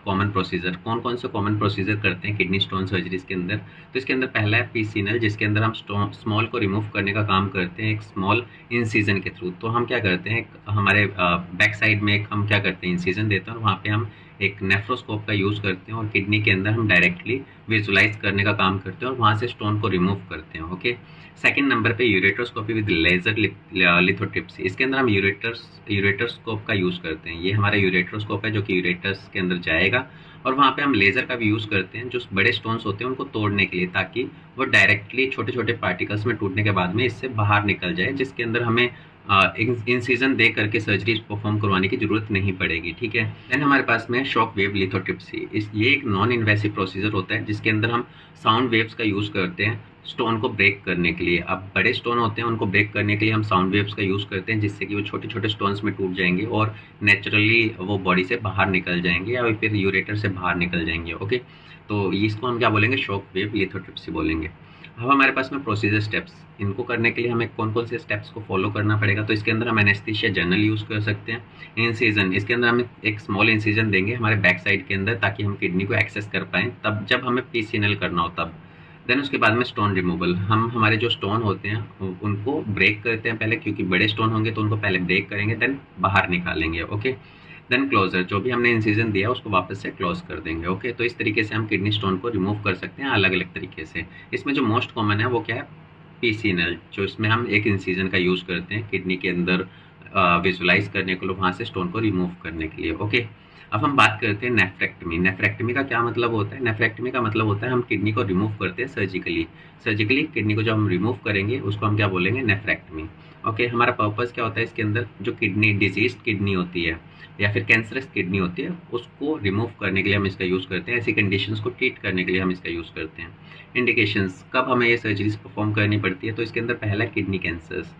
कॉमन प्रोसीजर। कौन कौन से कॉमन प्रोसीजर करते हैं किडनी स्टोन सर्जरीज के अंदर, तो इसके अंदर पहला है पीसीएनएल, जिसके अंदर हम स्मॉल को रिमूव करने का काम करते हैं एक स्मॉल इंसीजन के थ्रू। तो हम क्या करते हैं, हमारे बैक साइड में एक हम क्या करते हैं इंसीजन देते हैं और वहाँ पे हम एक नेफ्रोस्कोप का यूज़ करते हैं और किडनी के अंदर हम डायरेक्टली विजुलाइज करने का काम करते हैं और वहाँ से स्टोन को रिमूव करते हैं। ओके, सेकंड नंबर पे यूरेटरोस्कोपी विद लेजर लिथोट्रिप्सी, इसके अंदर हम यूरेटरोस्कोप का यूज़ करते हैं। ये हमारा यूरेटरोस्कोप है जो कि यूरेटर्स के अंदर जाएगा और वहाँ पे हम लेज़र का भी यूज़ करते हैं जो बड़े स्टोन्स होते हैं उनको तोड़ने के लिए, ताकि वो डायरेक्टली छोटे छोटे पार्टिकल्स में टूटने के बाद में इससे बाहर निकल जाए, जिसके अंदर हमें इंसिजन दे करके सर्जरी परफॉर्म करवाने की जरूरत नहीं पड़ेगी। ठीक है, देन हमारे पास में शॉक वेव लिथोट्रिप्सी, ये एक नॉन इन्वेसिव प्रोसीजर होता है जिसके अंदर हम साउंड वेव्स का यूज़ करते हैं स्टोन को ब्रेक करने के लिए। अब बड़े स्टोन होते हैं उनको ब्रेक करने के लिए हम साउंड वेव्स का यूज़ करते हैं, जिससे कि वो छोटे छोटे स्टोन्स में टूट जाएंगे और नेचुरली वो बॉडी से बाहर निकल जाएंगे या फिर यूरेटर से बाहर निकल जाएंगे। ओके, तो इसको हम क्या बोलेंगे, शॉक वेव लिथोट्रिप्सी बोलेंगे। अब हमारे पास में प्रोसीजर स्टेप्स, इनको करने के लिए हमें कौन कौन से स्टेप्स को फॉलो करना पड़ेगा, तो इसके अंदर हम एनेस्थीसिया जनरल यूज़ कर सकते हैं। इंसिजन, इसके अंदर हम एक स्मॉल इंसिजन देंगे हमारे बैक साइड के अंदर ताकि हम किडनी को एक्सेस कर पाएँ, तब जब हमें पीसीएनएल करना हो तब। देन उसके बाद में स्टोन रिमूवल, हम हमारे जो स्टोन होते हैं उनको ब्रेक करते हैं पहले, क्योंकि बड़े स्टोन होंगे तो उनको पहले ब्रेक करेंगे देन बाहर निकालेंगे। ओके, देन क्लोजर, जो भी हमने इंसिजन दिया उसको वापस से क्लोज कर देंगे। ओके, तो इस तरीके से हम किडनी स्टोन को रिमूव कर सकते हैं अलग अलग तरीके से। इसमें जो मोस्ट कॉमन है वो क्या है, पीसीएनएल, जो इसमें हम एक इंसिजन का यूज़ करते हैं किडनी के अंदर विजुलाइज करने के लिए, वहाँ से स्टोन को रिमूव करने के लिए। ओके, अब हम बात करते हैं नेफ्रेक्टमी। नेफ्रेक्टमी का क्या मतलब होता है, नेफ्रेक्टमी का मतलब होता है हम किडनी को रिमूव करते हैं सर्जिकली किडनी को जब हम रिमूव करेंगे उसको हम क्या बोलेंगे, नेफ्रेक्टमी। ओके, हमारा पर्पस क्या होता है इसके अंदर, जो किडनी डिजीज किडनी होती है या फिर कैंसरस किडनी होती है उसको रिमूव करने के लिए हम इसका यूज़ करते हैं, ऐसी कंडीशंस को ट्रीट करने के लिए हम इसका यूज़ करते हैं। इंडिकेशंस, कब हमें ये सर्जरीज परफॉर्म करनी पड़ती है, तो इसके अंदर पहला किडनी कैंसर्स,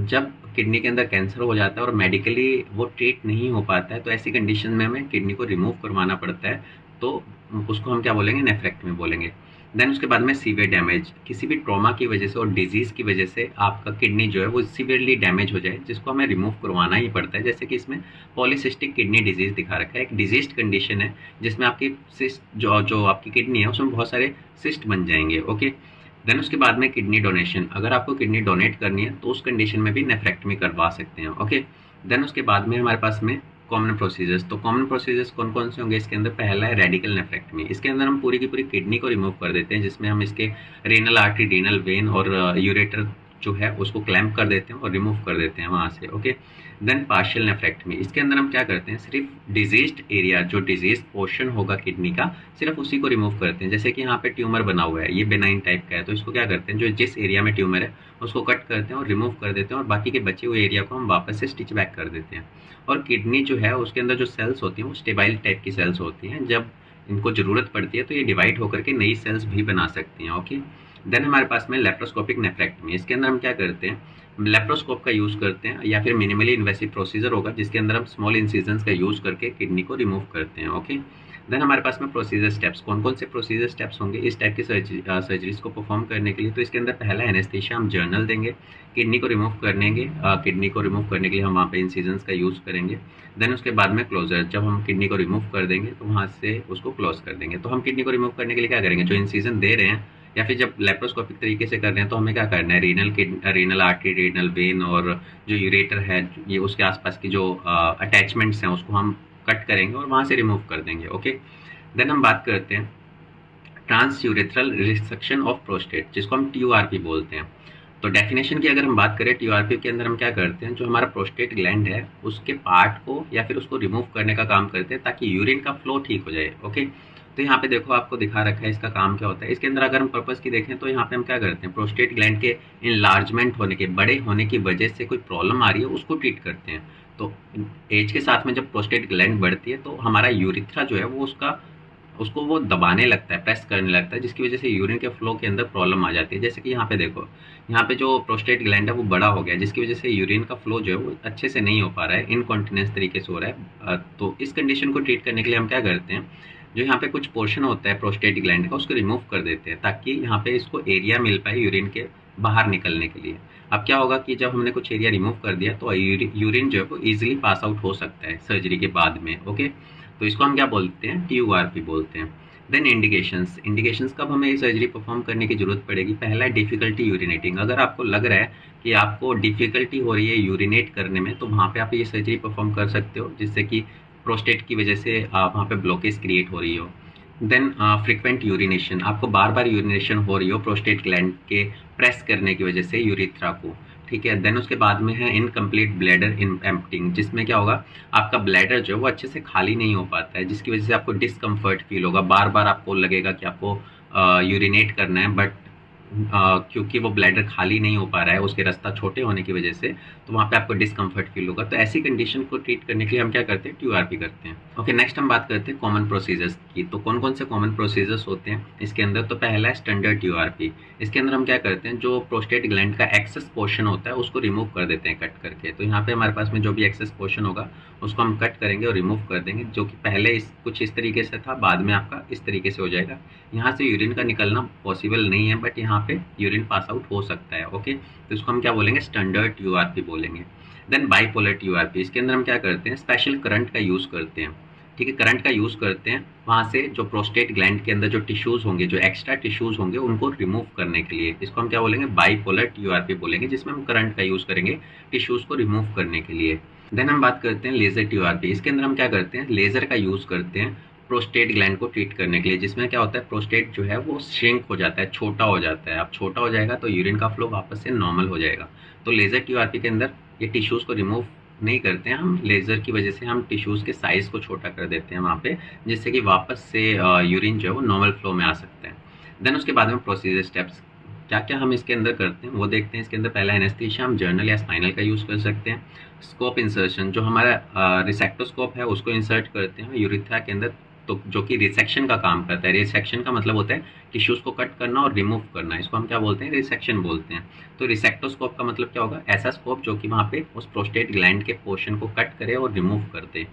जब किडनी के अंदर कैंसर हो जाता है और मेडिकली वो ट्रीट नहीं हो पाता है तो ऐसी कंडीशन में हमें किडनी को रिमूव करवाना पड़ता है, तो उसको हम क्या बोलेंगे, नेफ्रेक्टमी बोलेंगे। देन उसके बाद में सीवियर डैमेज, किसी भी ट्रॉमा की वजह से और डिजीज़ की वजह से आपका किडनी जो है वो सीवियरली डैमेज हो जाए, जिसको हमें रिमूव करवाना ही पड़ता है। जैसे कि इसमें पॉलीसिस्टिक किडनी डिजीज़ दिखा रखा है, एक डिजीज कंडीशन है जिसमें आपकी सिस्ट जो आपकी किडनी है उसमें बहुत सारे सिस्ट बन जाएंगे। ओके, देन उसके बाद में किडनी डोनेशन, अगर आपको किडनी डोनेट करनी है तो उस कंडीशन में भी नेफ्रेक्टमी करवा सकते हैं। ओके, देन उसके बाद में हमारे पास में कॉमन प्रोसीजर्स, तो कॉमन प्रोसीजर्स कौन कौन से होंगे, इसके अंदर पहला है रेडिकल नेफ्रेक्टमी। इसके अंदर हम पूरी की पूरी किडनी को रिमूव कर देते हैं, जिसमें हम इसके रेनल आर्टरी, रेनल वेन और यूरेटर जो है उसको क्लैम्प कर देते हैं और रिमूव कर देते हैं वहाँ से। ओके, देन पार्शियल नेफ्रेक्टमी, इसके अंदर हम क्या करते हैं, सिर्फ डिजीज्ड एरिया, जो डिजीज पोर्शन होगा किडनी का, सिर्फ उसी को रिमूव करते हैं। जैसे कि यहाँ पे ट्यूमर बना हुआ है, ये बेनाइन टाइप का है, तो इसको क्या करते हैं, जो जिस एरिया में ट्यूमर है उसको कट करते हैं और रिमूव कर देते हैं और बाकी के बचे हुए एरिया को हम वापस से स्टिच बैक कर देते हैं। और किडनी जो है उसके अंदर जो सेल्स होती हैं वो स्टेबाइल टाइप की सेल्स होती हैं, जब इनको ज़रूरत पड़ती है तो ये डिवाइड होकर के नई सेल्स भी बना सकती हैं। ओके, देन हमारे पास में लेप्रोस्कोपिक नेफ्रेक्टमी, इसके अंदर हम क्या करते हैं, लेप्रोस्कोप का यूज़ करते हैं या फिर मिनिमली इन्वेसिव प्रोसीजर होगा जिसके अंदर हम स्मॉल इंसिजन्स का यूज़ करके किडनी को रिमूव करते हैं। ओके, देन हमारे पास में प्रोसीजर स्टेप्स, कौन कौन से प्रोसीजर स्टेप्स होंगे इस टाइप की सर्जरीज को परफॉर्म करने के लिए, तो इसके अंदर पहला एनेस्थीसिया, हम जर्नल देंगे, किडनी को रिमूव करने के लिए हम वहाँ पे इंसिजन्स का यूज़ करेंगे। देन उसके बाद में क्लोजर, जब हम किडनी को रिमूव कर देंगे तो वहाँ से उसको क्लोज कर देंगे। तो हम किडनी को रिमूव करने के लिए क्या करेंगे, जो इंसिजन दे रहे हैं या फिर जब लेप्रोस्कोपिक तरीके से कर रहे हैं तो हमें क्या करना है, रीनल आर्टरी, रीनल वेन और जो यूरेटर है ये उसके आसपास की जो अटैचमेंट्स हैं उसको हम कट करेंगे और वहाँ से रिमूव कर देंगे। ओके, देन हम बात करते हैं trans urethral resection of prostate, जिसको हम TURP बोलते हैं। तो डेफिनेशन की अगर हम बात करें TURP के अंदर हम क्या करते हैं, जो हमारा प्रोस्टेट ग्लैंड है उसके पार्ट को या फिर उसको रिमूव करने का काम करते हैं ताकि यूरिन का फ्लो ठीक हो जाए। ओके, तो यहाँ पे देखो आपको दिखा रखा है इसका काम क्या होता है। इसके अंदर अगर हम पर्पस की देखें तो यहाँ पे हम क्या करते हैं, प्रोस्टेट ग्लैंड के इनलार्जमेंट होने के, बड़े होने की वजह से कोई प्रॉब्लम आ रही है उसको ट्रीट करते हैं। तो एज के साथ में जब प्रोस्टेट ग्लैंड बढ़ती है तो हमारा यूरिथ्रा जो है वो उसको वो दबाने लगता है, प्रेस करने लगता है, जिसकी वजह से यूरिन के फ्लो के अंदर प्रॉब्लम आ जाती है। जैसे कि यहाँ पे देखो, यहाँ पे जो प्रोस्टेट ग्लैंड है वो बड़ा हो गया, जिसकी वजह से यूरिन का फ्लो जो है वो अच्छे से नहीं हो पा रहा है, इनकॉन्टिनेंस तरीके से हो रहा है। तो इस कंडीशन को ट्रीट करने के लिए हम क्या करते हैं, जो यहाँ पे कुछ पोर्शन होता है प्रोस्टेट ग्लैंड का उसको रिमूव कर देते हैं ताकि यहाँ पे इसको एरिया मिल पाए यूरिन के बाहर निकलने के लिए। अब क्या होगा कि जब हमने कुछ एरिया रिमूव कर दिया तो यूरिन जो है वो ईजिली पास आउट हो सकता है सर्जरी के बाद में। ओके, तो इसको हम क्या बोलते हैं, TURP बोलते हैं। देन इंडिकेशंस कब हमें सर्जरी परफॉर्म करने की जरूरत पड़ेगी। पहला है डिफिकल्टी यूरिनेटिंग। अगर आपको लग रहा है कि आपको डिफिकल्टी हो रही है यूरिनेट करने में तो वहाँ पे आप ये सर्जरी परफॉर्म कर सकते हो, जिससे कि प्रोस्टेट की वजह से वहाँ पे ब्लॉकेज क्रिएट हो रही हो। देन फ्रिक्वेंट यूरिनेशन, आपको बार बार यूरिनेशन हो रही हो प्रोस्टेट ग्लैंड के प्रेस करने की वजह से यूरिथ्रा को, ठीक है। देन उसके बाद में है इनकम्प्लीट ब्लैडर इन एम्प्टिंग, जिसमें क्या होगा, आपका ब्लैडर जो है वो अच्छे से खाली नहीं हो पाता है, जिसकी वजह से आपको डिस्कम्फर्ट फील होगा, बार बार आपको लगेगा कि आपको यूरिनेट करना है, बट क्योंकि वो ब्लैडर खाली नहीं हो पा रहा है उसके रास्ता छोटे होने की वजह से, तो वहाँ पे आपको डिस्कम्फर्ट फील होगा। तो ऐसी कंडीशन को ट्रीट करने के लिए हम क्या करते हैं, TURP करते हैं। ओके, नेक्स्ट हम बात करते हैं कॉमन प्रोसीजर्स की। तो कौन कौन से कॉमन प्रोसीजर्स होते हैं इसके अंदर। तो पहला है स्टैंडर्ड TURP। इसके अंदर हम क्या करते हैं, जो प्रोस्टेट ग्लैंड का एक्सेस पोर्शन होता है उसको रिमूव कर देते हैं कट करके। तो यहाँ पे हमारे पास में जो भी एक्सेस पोर्शन होगा उसको हम कट करेंगे और रिमूव कर देंगे, जो कि पहले कुछ इस तरीके से था, बाद में आपका इस तरीके से हो जाएगा। यहाँ से यूरिन का निकलना पॉसिबल नहीं है, बट यहाँ पे यूरिन पास आउट हो सकता है। ओके, तो इसको हम क्या बोलेंगे, स्टैंडर्ड TURP बोलेंगे। देन बाइपोलर TURP, इसके अंदर हम क्या करते हैं, स्पेशल करंट का यूज़ करते हैं, ठीक है, करंट का यूज़ करते हैं वहाँ से जो प्रोस्टेट ग्लैंड के अंदर जो टिश्यूज़ होंगे, जो एक्स्ट्रा टिश्यूज़ होंगे उनको रिमूव करने के लिए। इसको हम क्या बोलेंगे, बाइपोलर TURP बोलेंगे, जिसमें हम करंट का यूज़ करेंगे टिश्यूज़ को रिमूव करने के लिए। देन हम बात करते हैं लेज़र TURP। इसके अंदर हम क्या करते हैं, लेज़र का यूज़ करते हैं प्रोस्टेट ग्लैंड को ट्रीट करने के लिए, जिसमें क्या होता है, प्रोस्टेट जो है वो श्रिंक हो जाता है, छोटा हो जाता है। अब छोटा हो जाएगा तो यूरिन का फ्लो वापस से नॉर्मल हो जाएगा। तो लेज़र TURP के अंदर ये टिश्यूज़ को रिमूव नहीं करते हैं हम, लेज़र की वजह से हम टिश्यूज़ के साइज़ को छोटा कर देते हैं वहाँ पे, जिससे कि वापस से यूरिन जो है वो नॉर्मल फ्लो में आ सकता है। देन उसके बाद में प्रोसीजर स्टेप्स क्या क्या हम इसके अंदर करते हैं वो देखते हैं। इसके अंदर पहला एनेस्थीसिया, हम जर्नल या स्पाइनल का यूज़ कर सकते हैं। स्कोप इंसर्शन, जो हमारा रिसेक्टोस्कोप है उसको इंसर्ट करते हैं यूरिथ्रा के अंदर, तो जो कि रिसेक्शन का काम करता है। रिसेक्शन का मतलब होता है टिश्यूज़ को कट करना और रिमूव करना, इसको हम क्या बोलते हैं, रिसेक्शन बोलते हैं। तो रिसेक्टोस्कोप का मतलब क्या होगा, ऐसा स्कोप जो कि वहाँ पे उस प्रोस्टेट ग्लैंड के पोर्शन को कट करे और रिमूव कर दे।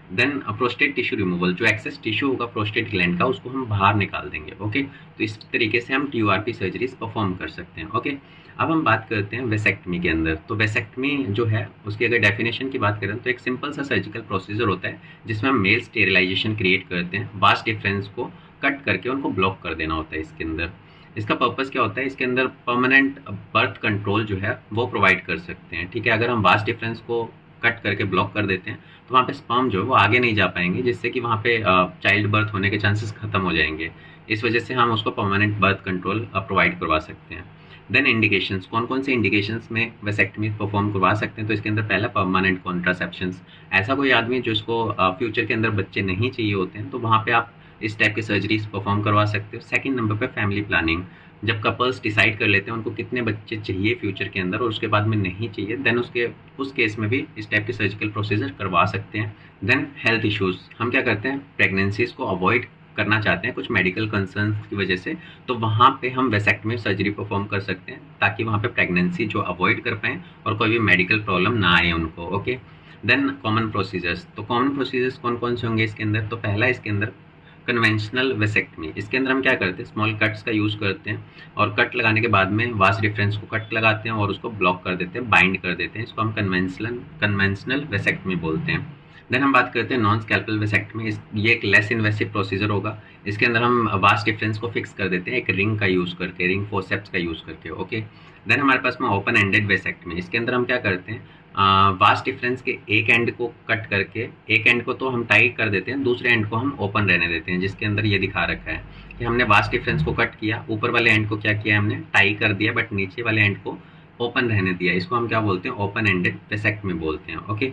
देन प्रोस्टेट टिश्यू रिमूवल, जो एक्सेस टिश्यू होगा प्रोस्टेट ग्लैंड का उसको हम बाहर निकाल देंगे। ओके, तो इस तरीके से हम TURP सर्जरीज परफॉर्म कर सकते हैं। ओके, अब हम बात करते हैं वेसेक्टमी के अंदर। तो वेसेक्टमी जो है उसकी अगर डेफिनेशन की बात करें तो एक सिंपल सा सर्जिकल प्रोसीजर होता है जिसमें हम मेल स्टेरिलाइजेशन क्रिएट करते हैं, वास्ट डिफरेंस को कट करके उनको ब्लॉक कर देना होता है इसके अंदर। इसका पर्पस क्या होता है, इसके अंदर परमानेंट बर्थ कंट्रोल जो है वो प्रोवाइड कर सकते हैं, ठीक है। अगर हम वास्ट डिफरेंस को कट करके ब्लॉक कर देते हैं तो वहाँ पे स्पर्म जो है वो आगे नहीं जा पाएंगे, जिससे कि वहाँ पे चाइल्ड बर्थ होने के चांसेस खत्म हो जाएंगे। इस वजह से हम उसको परमानेंट बर्थ कंट्रोल प्रोवाइड करवा सकते हैं। देन इंडिकेशंस, कौन कौन से इंडिकेशंस में वेसेक्टमी परफॉर्म करवा सकते हैं। तो इसके अंदर पहला परमानेंट कॉन्ट्रासेप्शंस, ऐसा कोई आदमी जो इसको फ्यूचर के अंदर बच्चे नहीं चाहिए होते हैं तो वहाँ पे आप इस टाइप की सर्जरीज परफॉर्म करवा सकते हो। सेकंड नंबर पे फैमिली प्लानिंग, जब कपल्स डिसाइड कर लेते हैं उनको कितने बच्चे चाहिए फ्यूचर के अंदर और उसके बाद में नहीं चाहिए, देन उस केस में भी इस टाइप के सर्जिकल प्रोसीजर करवा सकते हैं। देन हेल्थ इश्यूज़, हम क्या करते हैं, प्रेगनेंसीज को अवॉइड करना चाहते हैं कुछ मेडिकल कंसर्न की वजह से, तो वहाँ पे हम वेसेक्टमी सर्जरी परफॉर्म कर सकते हैं ताकि वहाँ पे प्रेगनेंसी जो अवॉइड कर पाएँ और कोई भी मेडिकल प्रॉब्लम ना आए उनको। ओके, देन कॉमन प्रोसीजर्स, तो कॉमन प्रोसीजर्स कौन कौन से होंगे इसके अंदर। तो पहला इसके अंदर कन्वेंशनल वेसेक्टमी, इसके अंदर हम क्या करते हैं, स्मॉल कट्स का यूज़ करते हैं और कट लगाने के बाद में वास्ट डिफरेंस को कट लगाते हैं और उसको ब्लॉक कर देते हैं, बाइंड कर देते हैं, इसको हम कन्वेंशनल वेसेक्टमी बोलते हैं। देन हम बात करते हैं नॉन स्कैल्पल वेसेक्टमी, ये एक लेस इन्वेसिव प्रोसीजर होगा। इसके अंदर हम वास्ट डिफरेंस को फिक्स कर देते हैं एक रिंग का यूज़ करके, रिंग फोर्सेप्स का यूज़ करके। ओके, देन हमारे पास में ओपन एंडेड वेसेक्टमी, इसके अंदर हम क्या करते हैं, वास्ट डिफरेंस के एक एंड को कट करके, एक एंड को तो हम टाई कर देते हैं, दूसरे एंड को हम ओपन रहने देते हैं, जिसके अंदर ये दिखा रखा है कि हमने वास्ट डिफरेंस को कट किया, ऊपर वाले एंड को क्या किया हमने टाई कर दिया, बट नीचे वाले एंड को ओपन रहने दिया। इसको हम क्या बोलते हैं, ओपन एंडेड वेसेक्टमी बोलते हैं। ओके,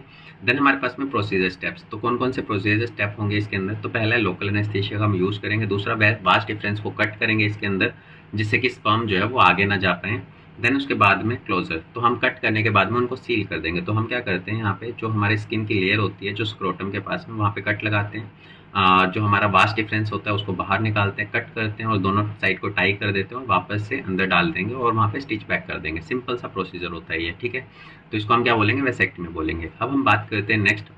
देन हमारे पास में प्रोसीजर स्टेप्स। तो कौन कौन से प्रोसीजर स्टेप होंगे इसके अंदर? तो पहला है लोकल एनेस्थीसिया का हम यूज़ करेंगे, दूसरा वास्ट डिफरेंस को कट करेंगे इसके अंदर, जिससे कि स्पर्म जो है वो आगे ना जा पाए। देन उसके बाद में क्लोजर, तो हम कट करने के बाद में उनको सील कर देंगे। तो हम क्या करते हैं, यहाँ पे जो हमारे स्किन की लेयर होती है जो स्क्रोटम के पास में, वहाँ पे कट लगाते हैं। जो हमारा वास्ट डिफरेंस होता है उसको बाहर निकालते हैं, कट करते हैं और दोनों साइड को टाई कर देते हैं और वापस से अंदर डाल देंगे और वहाँ पे स्टिच बैक कर देंगे। सिंपल सा प्रोसीजर होता है ये, ठीक है। तो इसको हम क्या बोलेंगे, वेसेक्टमी बोलेंगे। अब हम बात करते हैं नेक्स्ट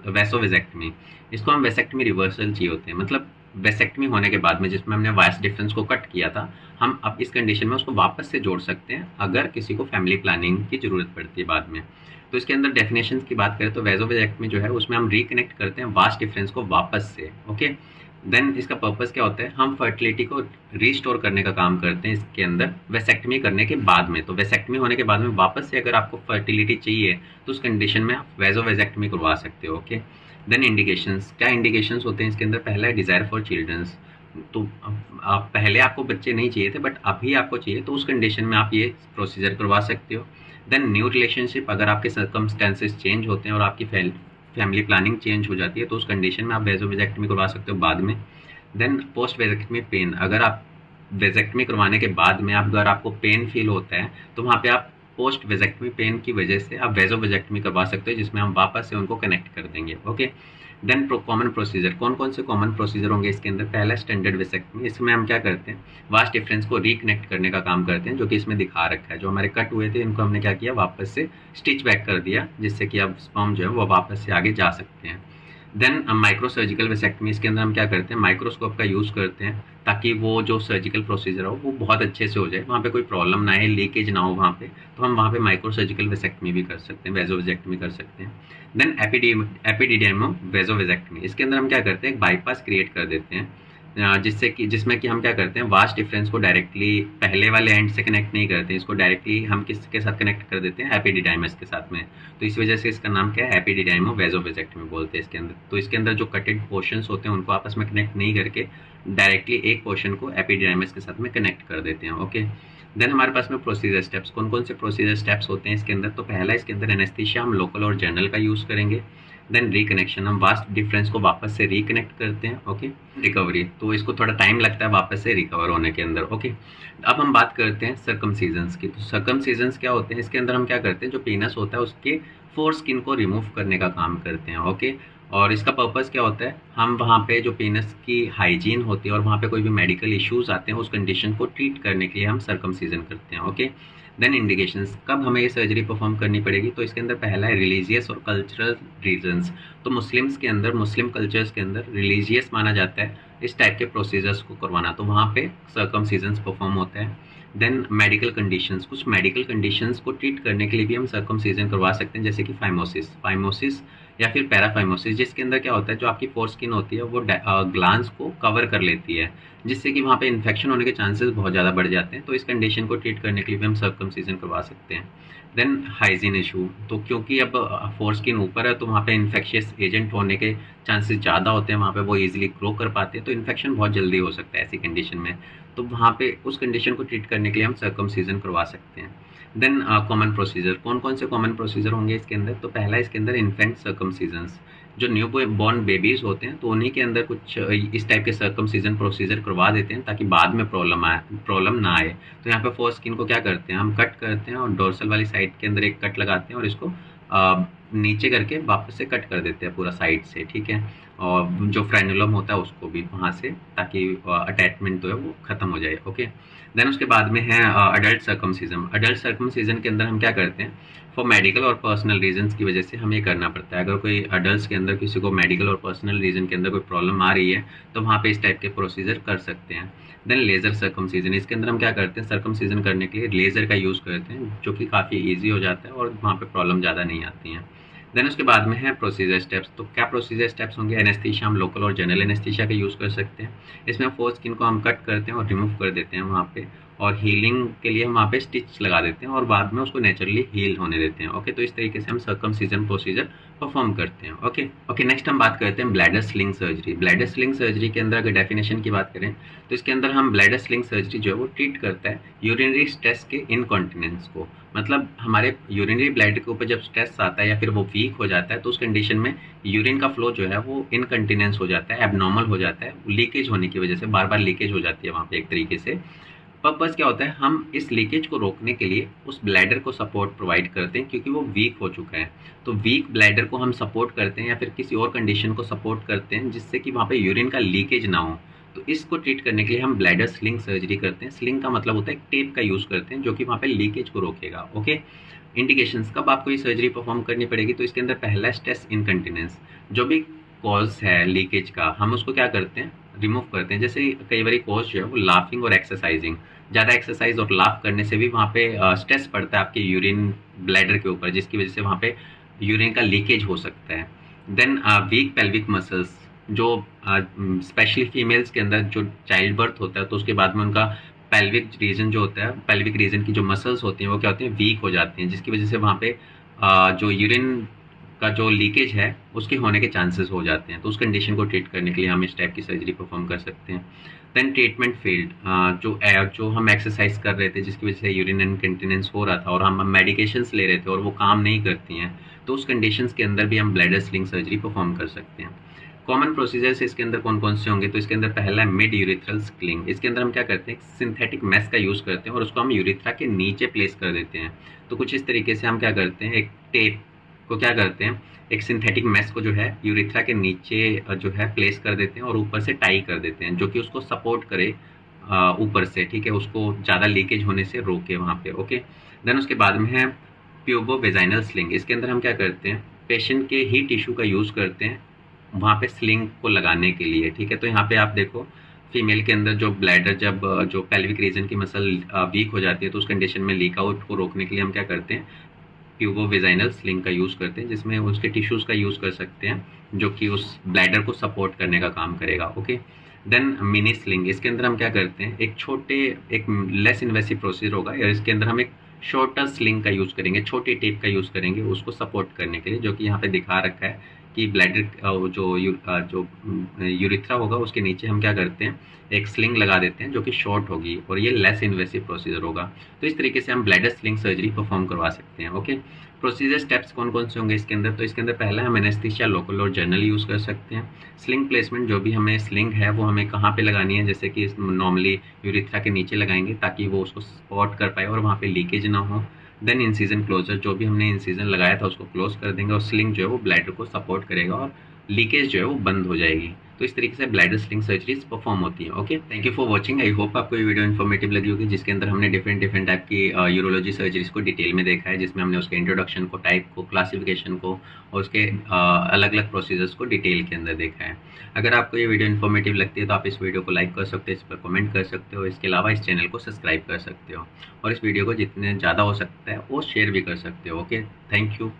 वैसोवेसेक्टमी। इसको हम वेसेक्टमी रिवर्सल चाहिए होते हैं, मतलब वेसेक्टमी होने के बाद में जिसमें हमने वास्ट डिफरेंस को कट किया था, हम अब इस कंडीशन में उसको वापस से जोड़ सकते हैं अगर किसी को फैमिली प्लानिंग की ज़रूरत पड़ती है बाद में। तो इसके अंदर डेफिनेशन की बात करें तो वैसोवेसेक्टमी जो है उसमें हम रिकनेक्ट करते हैं वास्ट डिफरेंस को वापस से। ओके, देन इसका पर्पस क्या होता है, हम फर्टिलिटी को रीस्टोर करने का काम करते हैं इसके अंदर वेसेक्टमी करने के बाद में। तो वेसेक्टमी होने के बाद में वापस से अगर आपको फर्टिलिटी चाहिए तो उस कंडीशन में आप वैसोवेसेक्टमी करवा सकते हो। ओके, देन इंडिकेशंस, क्या इंडिकेशंस होते हैं इसके अंदर? पहला है डिज़ायर फॉर चिल्ड्रंस। तो आप पहले आपको बच्चे नहीं चाहिए थे बट अभी आपको चाहिए, तो उस कंडीशन में आप ये प्रोसीजर करवा सकते हो। देन न्यू रिलेशनशिप, अगर आपके सर्कमस्टेंसेस चेंज होते हैं और आपकी फैमिली प्लानिंग चेंज हो जाती है तो उस कंडीशन में आप वैसोवेसेक्टमी करवा सकते हो बाद में। देन पोस्ट वेसेक्टमी पेन, अगर आप वेसेक्टमी करवाने के बाद में अगर आपको पेन फील होता है तो वहाँ पे आप पोस्ट वेसेक्टमी पेन की वजह से आप वैसोवेसेक्टमी करवा सकते हो, जिसमें हम वापस से उनको कनेक्ट कर देंगे। ओके, देन कॉमन प्रोसीजर, कौन कौन से कॉमन प्रोसीजर होंगे इसके अंदर? पहला स्टैंडर्ड वेसेक्टमी, इसमें हम क्या करते हैं, वास्ट डिफरेंस को रिकनेक्ट करने का काम करते हैं, जो कि इसमें दिखा रखा है। जो हमारे कट हुए थे इनको हमने क्या किया, वापस से स्टिच बैक कर दिया, जिससे कि अब स्पर्म जो है वो वापस से आगे जा सकते हैं। देन माइक्रो सर्जिकल वेसेक्टमी, इसके अंदर हम क्या करते हैं, माइक्रोस्कोप का यूज़ करते हैं ताकि वो जो सर्जिकल प्रोसीजर हो वो बहुत अच्छे से हो जाए, वहाँ पे कोई प्रॉब्लम ना आए, लीकेज ना हो वहाँ पे। तो हम वहाँ पे माइक्रो सर्जिकल वेसेक्टमी भी कर सकते हैं, वैसोवेसेक्टमी कर सकते हैं। देन एपिडिडेमो वैसोवेसेक्टमी, इसके अंदर हम क्या करते हैं, एक बाईपास क्रिएट कर देते हैं, जिसमें कि हम क्या करते हैं, वास्ट डिफरेंस को डायरेक्टली पहले वाले एंड से कनेक्ट नहीं करते, इसको डायरेक्टली हम किसके साथ कनेक्ट कर देते हैं, एपिडिडाइमस के साथ में। तो इस वजह से इसका नाम क्या है, एपिडिडाइमो वैसोवेसेक्टमी बोलते हैं इसके अंदर। तो इसके अंदर जो कटेड पोर्शंस होते हैं उनको आपस में कनेक्ट नहीं करके डायरेक्टली एक पोर्शन को एपिडिडाइमस के साथ में कनेक्ट कर देते हैं। ओके, देन हमारे पास में प्रोसीजर स्टेप्स, कौन कौन से प्रोसीजर स्टेप्स होते हैं इसके अंदर? तो पहला इसके अंदर एनेस्थीसिया हम लोकल और जनरल का यूज़ करेंगे। देन रिकनेक्शन, हम वास्ट डिफरेंस को वापस से रिकनेक्ट करते हैं। ओके, रिकवरी, तो इसको थोड़ा टाइम लगता है वापस से रिकवर होने के अंदर। ओके, अब हम बात करते हैं सर्कमसीजन्स की। तो सर्कमसीजन्स क्या होते हैं, इसके अंदर हम क्या करते हैं, जो पीनस होता है उसके फोर स्किन को रिमूव करने का काम करते हैं। ओके, और इसका पर्पस क्या होता है, हम वहाँ पे जो पीनस की हाइजीन होती है और वहाँ पे कोई भी मेडिकल इश्यूज आते हैं उस कंडीशन को ट्रीट करने के लिए हम सर्कमसीजन करते हैं। ओके, देन इंडिकेशंस, कब हमें ये सर्जरी परफॉर्म करनी पड़ेगी? तो इसके अंदर पहला है रिलीजियस और कल्चरल रीजंस। तो मुस्लिम्स के अंदर, मुस्लिम कल्चर्स के अंदर रिलीजियस माना जाता है इस टाइप के प्रोसीजर्स को करवाना, तो वहाँ पे सर्कमसीजन्स परफॉर्म होता है। देन मेडिकल कंडीशंस, कुछ मेडिकल कंडीशंस को ट्रीट करने के लिए भी हम सर्कमसीजन करवा सकते हैं, जैसे कि फाइमोसिस या फिर पैराफाइमोसिस, जिसके अंदर क्या होता है, जो आपकी फोर स्किन होती है वो ग्लांस को कवर कर लेती है, जिससे कि वहाँ पे इन्फेक्शन होने के चांसेस बहुत ज़्यादा बढ़ जाते हैं। तो इस कंडीशन को ट्रीट करने के लिए भी हम सर्कमसीजन करवा सकते हैं। देन हाइजीन इशू, तो क्योंकि अब फोर स्किन ऊपर है तो वहाँ पे इन्फेक्शियस एजेंट होने के चांसेस ज़्यादा होते हैं, वहाँ पे वो ईजिली ग्रो कर पाते हैं, तो इन्फेक्शन बहुत जल्दी हो सकता है ऐसी कंडीशन में। तो वहाँ पे उस कंडीशन को ट्रीट करने के लिए हम सर्कमसीजन करवा सकते हैं। देन कॉमन प्रोसीजर, कौन कौन से कॉमन प्रोसीजर होंगे इसके अंदर? तो पहला इसके अंदर इन्फेंट सर्कमसीजन्स, जो न्यू बॉर्न बेबीज़ होते हैं तो उन्हीं के अंदर कुछ इस टाइप के सर्कमसीजन प्रोसीजर करवा देते हैं ताकि बाद में प्रॉब्लम ना आए। तो यहाँ पे फोर स्किन को क्या करते हैं, हम कट करते हैं और डोर्सल वाली साइड के अंदर एक कट लगाते हैं और इसको नीचे करके वापस से कट कर देते हैं पूरा साइड से, ठीक है। और जो फ्रेनुलम होता है उसको भी वहाँ से, ताकि अटैचमेंट जो है वो ख़त्म हो जाए। ओके, देन उसके बाद में है अडल्ट सर्कमसीजन। अडल्ट सर्कमसीजन के अंदर हम क्या करते हैं, फॉर मेडिकल और पर्सनल रीजंस की वजह से हमें करना पड़ता है। अगर कोई अडल्ट के अंदर किसी को मेडिकल और पर्सनल रीजन के अंदर कोई प्रॉब्लम आ रही है तो वहाँ पे इस टाइप के प्रोसीजर कर सकते हैं। देन लेज़र सर्कमसीजन, इसके अंदर हम क्या करते हैं, सर्कमसीजन करने के लिए लेज़र का यूज़ करते हैं, जो कि काफ़ी ईजी हो जाता है और वहाँ पर प्रॉब्लम ज़्यादा नहीं आती हैं। देन उसके बाद में है प्रोसीजर स्टेप्स। तो क्या प्रोसीजर स्टेप्स होंगे, एनेस्थीसिया हम लोकल और जनरल एनेस्थीसिया का यूज़ कर सकते हैं। इसमें फोर स्किन को हम कट करते हैं और रिमूव कर देते हैं वहाँ पे, और हीलिंग के लिए हम वहाँ पे स्टिच लगा देते हैं और बाद में उसको नेचुरली हील होने देते हैं। ओके, तो इस तरीके से हम सर्कमसिजन प्रोसीजर परफॉर्म करते हैं। ओके, नेक्स्ट हम बात करते हैं bladder sling surgery. Bladder sling surgery के अंदर अगर डेफिनेशन की बात करें तो इसके अंदर हम ब्लैडर स्लिंग सर्जरी जो है वो ट्रीट करता है यूरिनरी स्ट्रेस के इनकॉन्टिनेंस को। मतलब हमारे यूरिनरी ब्लैडर के ऊपर जब स्ट्रेस आता है या फिर वो वीक हो जाता है तो उस कंडीशन में यूरिन का फ्लो जो है वो इनकंटिनेंस हो जाता है, एबनॉर्मल हो जाता है, लीकेज होने की वजह से बार बार लीकेज हो जाती है वहाँ पे एक तरीके से। पर्पस क्या होता है, हम इस लीकेज को रोकने के लिए उस ब्लैडर को सपोर्ट प्रोवाइड करते हैं क्योंकि वो वीक हो चुका है। तो वीक ब्लैडर को हम सपोर्ट करते हैं या फिर किसी और कंडीशन को सपोर्ट करते हैं जिससे कि वहाँ पे यूरिन का लीकेज ना हो। तो इसको ट्रीट करने के लिए हम ब्लैडर स्लिंग सर्जरी करते हैं। स्लिंग का मतलब होता है टेप का यूज़ करते हैं जो कि वहाँ पे लीकेज को रोकेगा। ओके, इंडिकेशंस कब आपको ये सर्जरी परफॉर्म करनी पड़ेगी, तो इसके अंदर पहला स्ट्रेस इनकंटिनेंस, जो भी कॉज है लीकेज का हम उसको क्या करते हैं, रिमूव करते हैं। जैसे कई बार कॉज जो है वो लाफिंग और एक्सरसाइजिंग, ज़्यादा एक्सरसाइज और लाफ करने से भी वहाँ पे स्ट्रेस पड़ता है आपके यूरिन ब्लैडर के ऊपर, जिसकी वजह से वहाँ पे यूरिन का लीकेज हो सकता है। देन वीक पेल्विक मसल्स, जो स्पेशली फीमेल्स के अंदर जो चाइल्ड बर्थ होता है तो उसके बाद में उनका पेल्विक रीजन जो होता है, पेल्विक रीजन की जो मसल्स होती हैं वो क्या होती हैं, वीक हो जाती हैं, जिसकी वजह से वहाँ पे जो यूरिन का जो लीकेज है उसके होने के चांसेस हो जाते हैं। तो उस कंडीशन को ट्रीट करने के लिए हम इस टाइप की सर्जरी परफॉर्म कर सकते हैं। देन ट्रीटमेंट फील्ड, जो हम एक्सरसाइज कर रहे थे जिसकी वजह से यूरिन इनकंटिनेंस हो रहा था और हम मेडिकेशंस ले रहे थे और वो काम नहीं करती हैं, तो उस कंडीशंस के अंदर भी हम ब्लैडर स्लिंग सर्जरी परफॉर्म कर सकते हैं। कॉमन प्रोसीजर्स इसके अंदर कौन कौन से होंगे, तो इसके अंदर पहला है मिड यूरिथ्रल स्लिंग। इसके अंदर हम क्या करते हैं, सिंथेटिक मैस का यूज़ करते हैं और उसको हम यूरिथ्रा के नीचे प्लेस कर देते हैं। तो कुछ इस तरीके से हम क्या करते हैं, एक टेप को क्या करते हैं, एक सिंथेटिक मैस को जो है यूरिथ्रा के नीचे जो है प्लेस कर देते हैं और ऊपर से टाई कर देते हैं, जो कि उसको सपोर्ट करे ऊपर से, ठीक है, उसको ज़्यादा लीकेज होने से रोके वहाँ पे। ओके, देन उसके बाद में है प्यूबो वेजाइनल स्लिंग। इसके अंदर हम क्या करते हैं, पेशेंट के ही टिश्यू का यूज़ करते हैं वहाँ पे स्लिंग को लगाने के लिए, ठीक है। तो यहाँ पे आप देखो फीमेल के अंदर जो ब्लैडर जब जो पेल्विक रीजन की मसल वीक हो जाती है तो उस कंडीशन में लीक आउट को रोकने के लिए हम क्या करते हैं, ट्यूबो वेजाइनल स्लिंग का यूज़ करते हैं, जिसमें उसके टिश्यूज़ का यूज़ कर सकते हैं जो कि उस ब्लैडर को सपोर्ट करने का काम करेगा। Okay, then mini sling. इसके अंदर हम क्या करते हैं, एक लेस इन्वेसिव प्रोसीजर होगा और इसके अंदर हम एक शॉर्टर स्लिंग का यूज़ करेंगे, छोटी टेप का यूज़ करेंगे उसको सपोर्ट करने के लिए, जो कि यहाँ पे दिखा रखा है कि ब्लैडर जो यूरिथ्रा होगा उसके नीचे हम क्या करते हैं, एक स्लिंग लगा देते हैं जो कि शॉर्ट होगी और ये लेस इन्वेसिव प्रोसीजर होगा। तो इस तरीके से हम ब्लैडर स्लिंग सर्जरी परफॉर्म करवा सकते हैं। ओके, प्रोसीजर स्टेप्स कौन कौन से होंगे इसके अंदर, तो इसके अंदर पहला हम एनेस्थीसिया लोकल और जनरल यूज़ कर सकते हैं। स्लिंग प्लेसमेंट, जो भी हमें स्लिंग है वो हमें कहाँ पे लगानी है, जैसे कि नॉर्मली यूरिथ्रा के नीचे लगाएंगे ताकि वो उसको सपोर्ट कर पाए और वहाँ पे लीकेज ना हो। देन इंसिजन क्लोजर, जो भी हमने इंसिजन लगाया था उसको क्लोज कर देंगे और स्लिंग जो है वो ब्लैडर को सपोर्ट करेगा और लीकेज जो है वो बंद हो जाएगी। तो इस तरीके से ब्लैडर स्लिंग सर्जरीज परफॉर्म होती है। Okay, thank you for watching. I hope आपको ये वीडियो इन्फॉर्मेटिव लगी होगी, जिसके अंदर हमने डिफरेंट टाइप की यूरोलॉजी सर्जरीज को डिटेल में देखा है, जिसमें हमने उसके इंट्रोडक्शन को, टाइप को, क्लासिफिकेशन को और उसके अलग अलग प्रोसीजर्स को डिटेल के अंदर देखा है। अगर आपको ये वीडियो इन्फॉर्मेटिव लगती है तो आप इस वीडियो को लाइक कर सकते हो, इस पर कमेंट कर सकते हो, इसके अलावा इस चैनल को सब्सक्राइब कर सकते हो और इस वीडियो को जितने ज़्यादा हो सकता है वो शेयर भी कर सकते हो। Okay, thank you.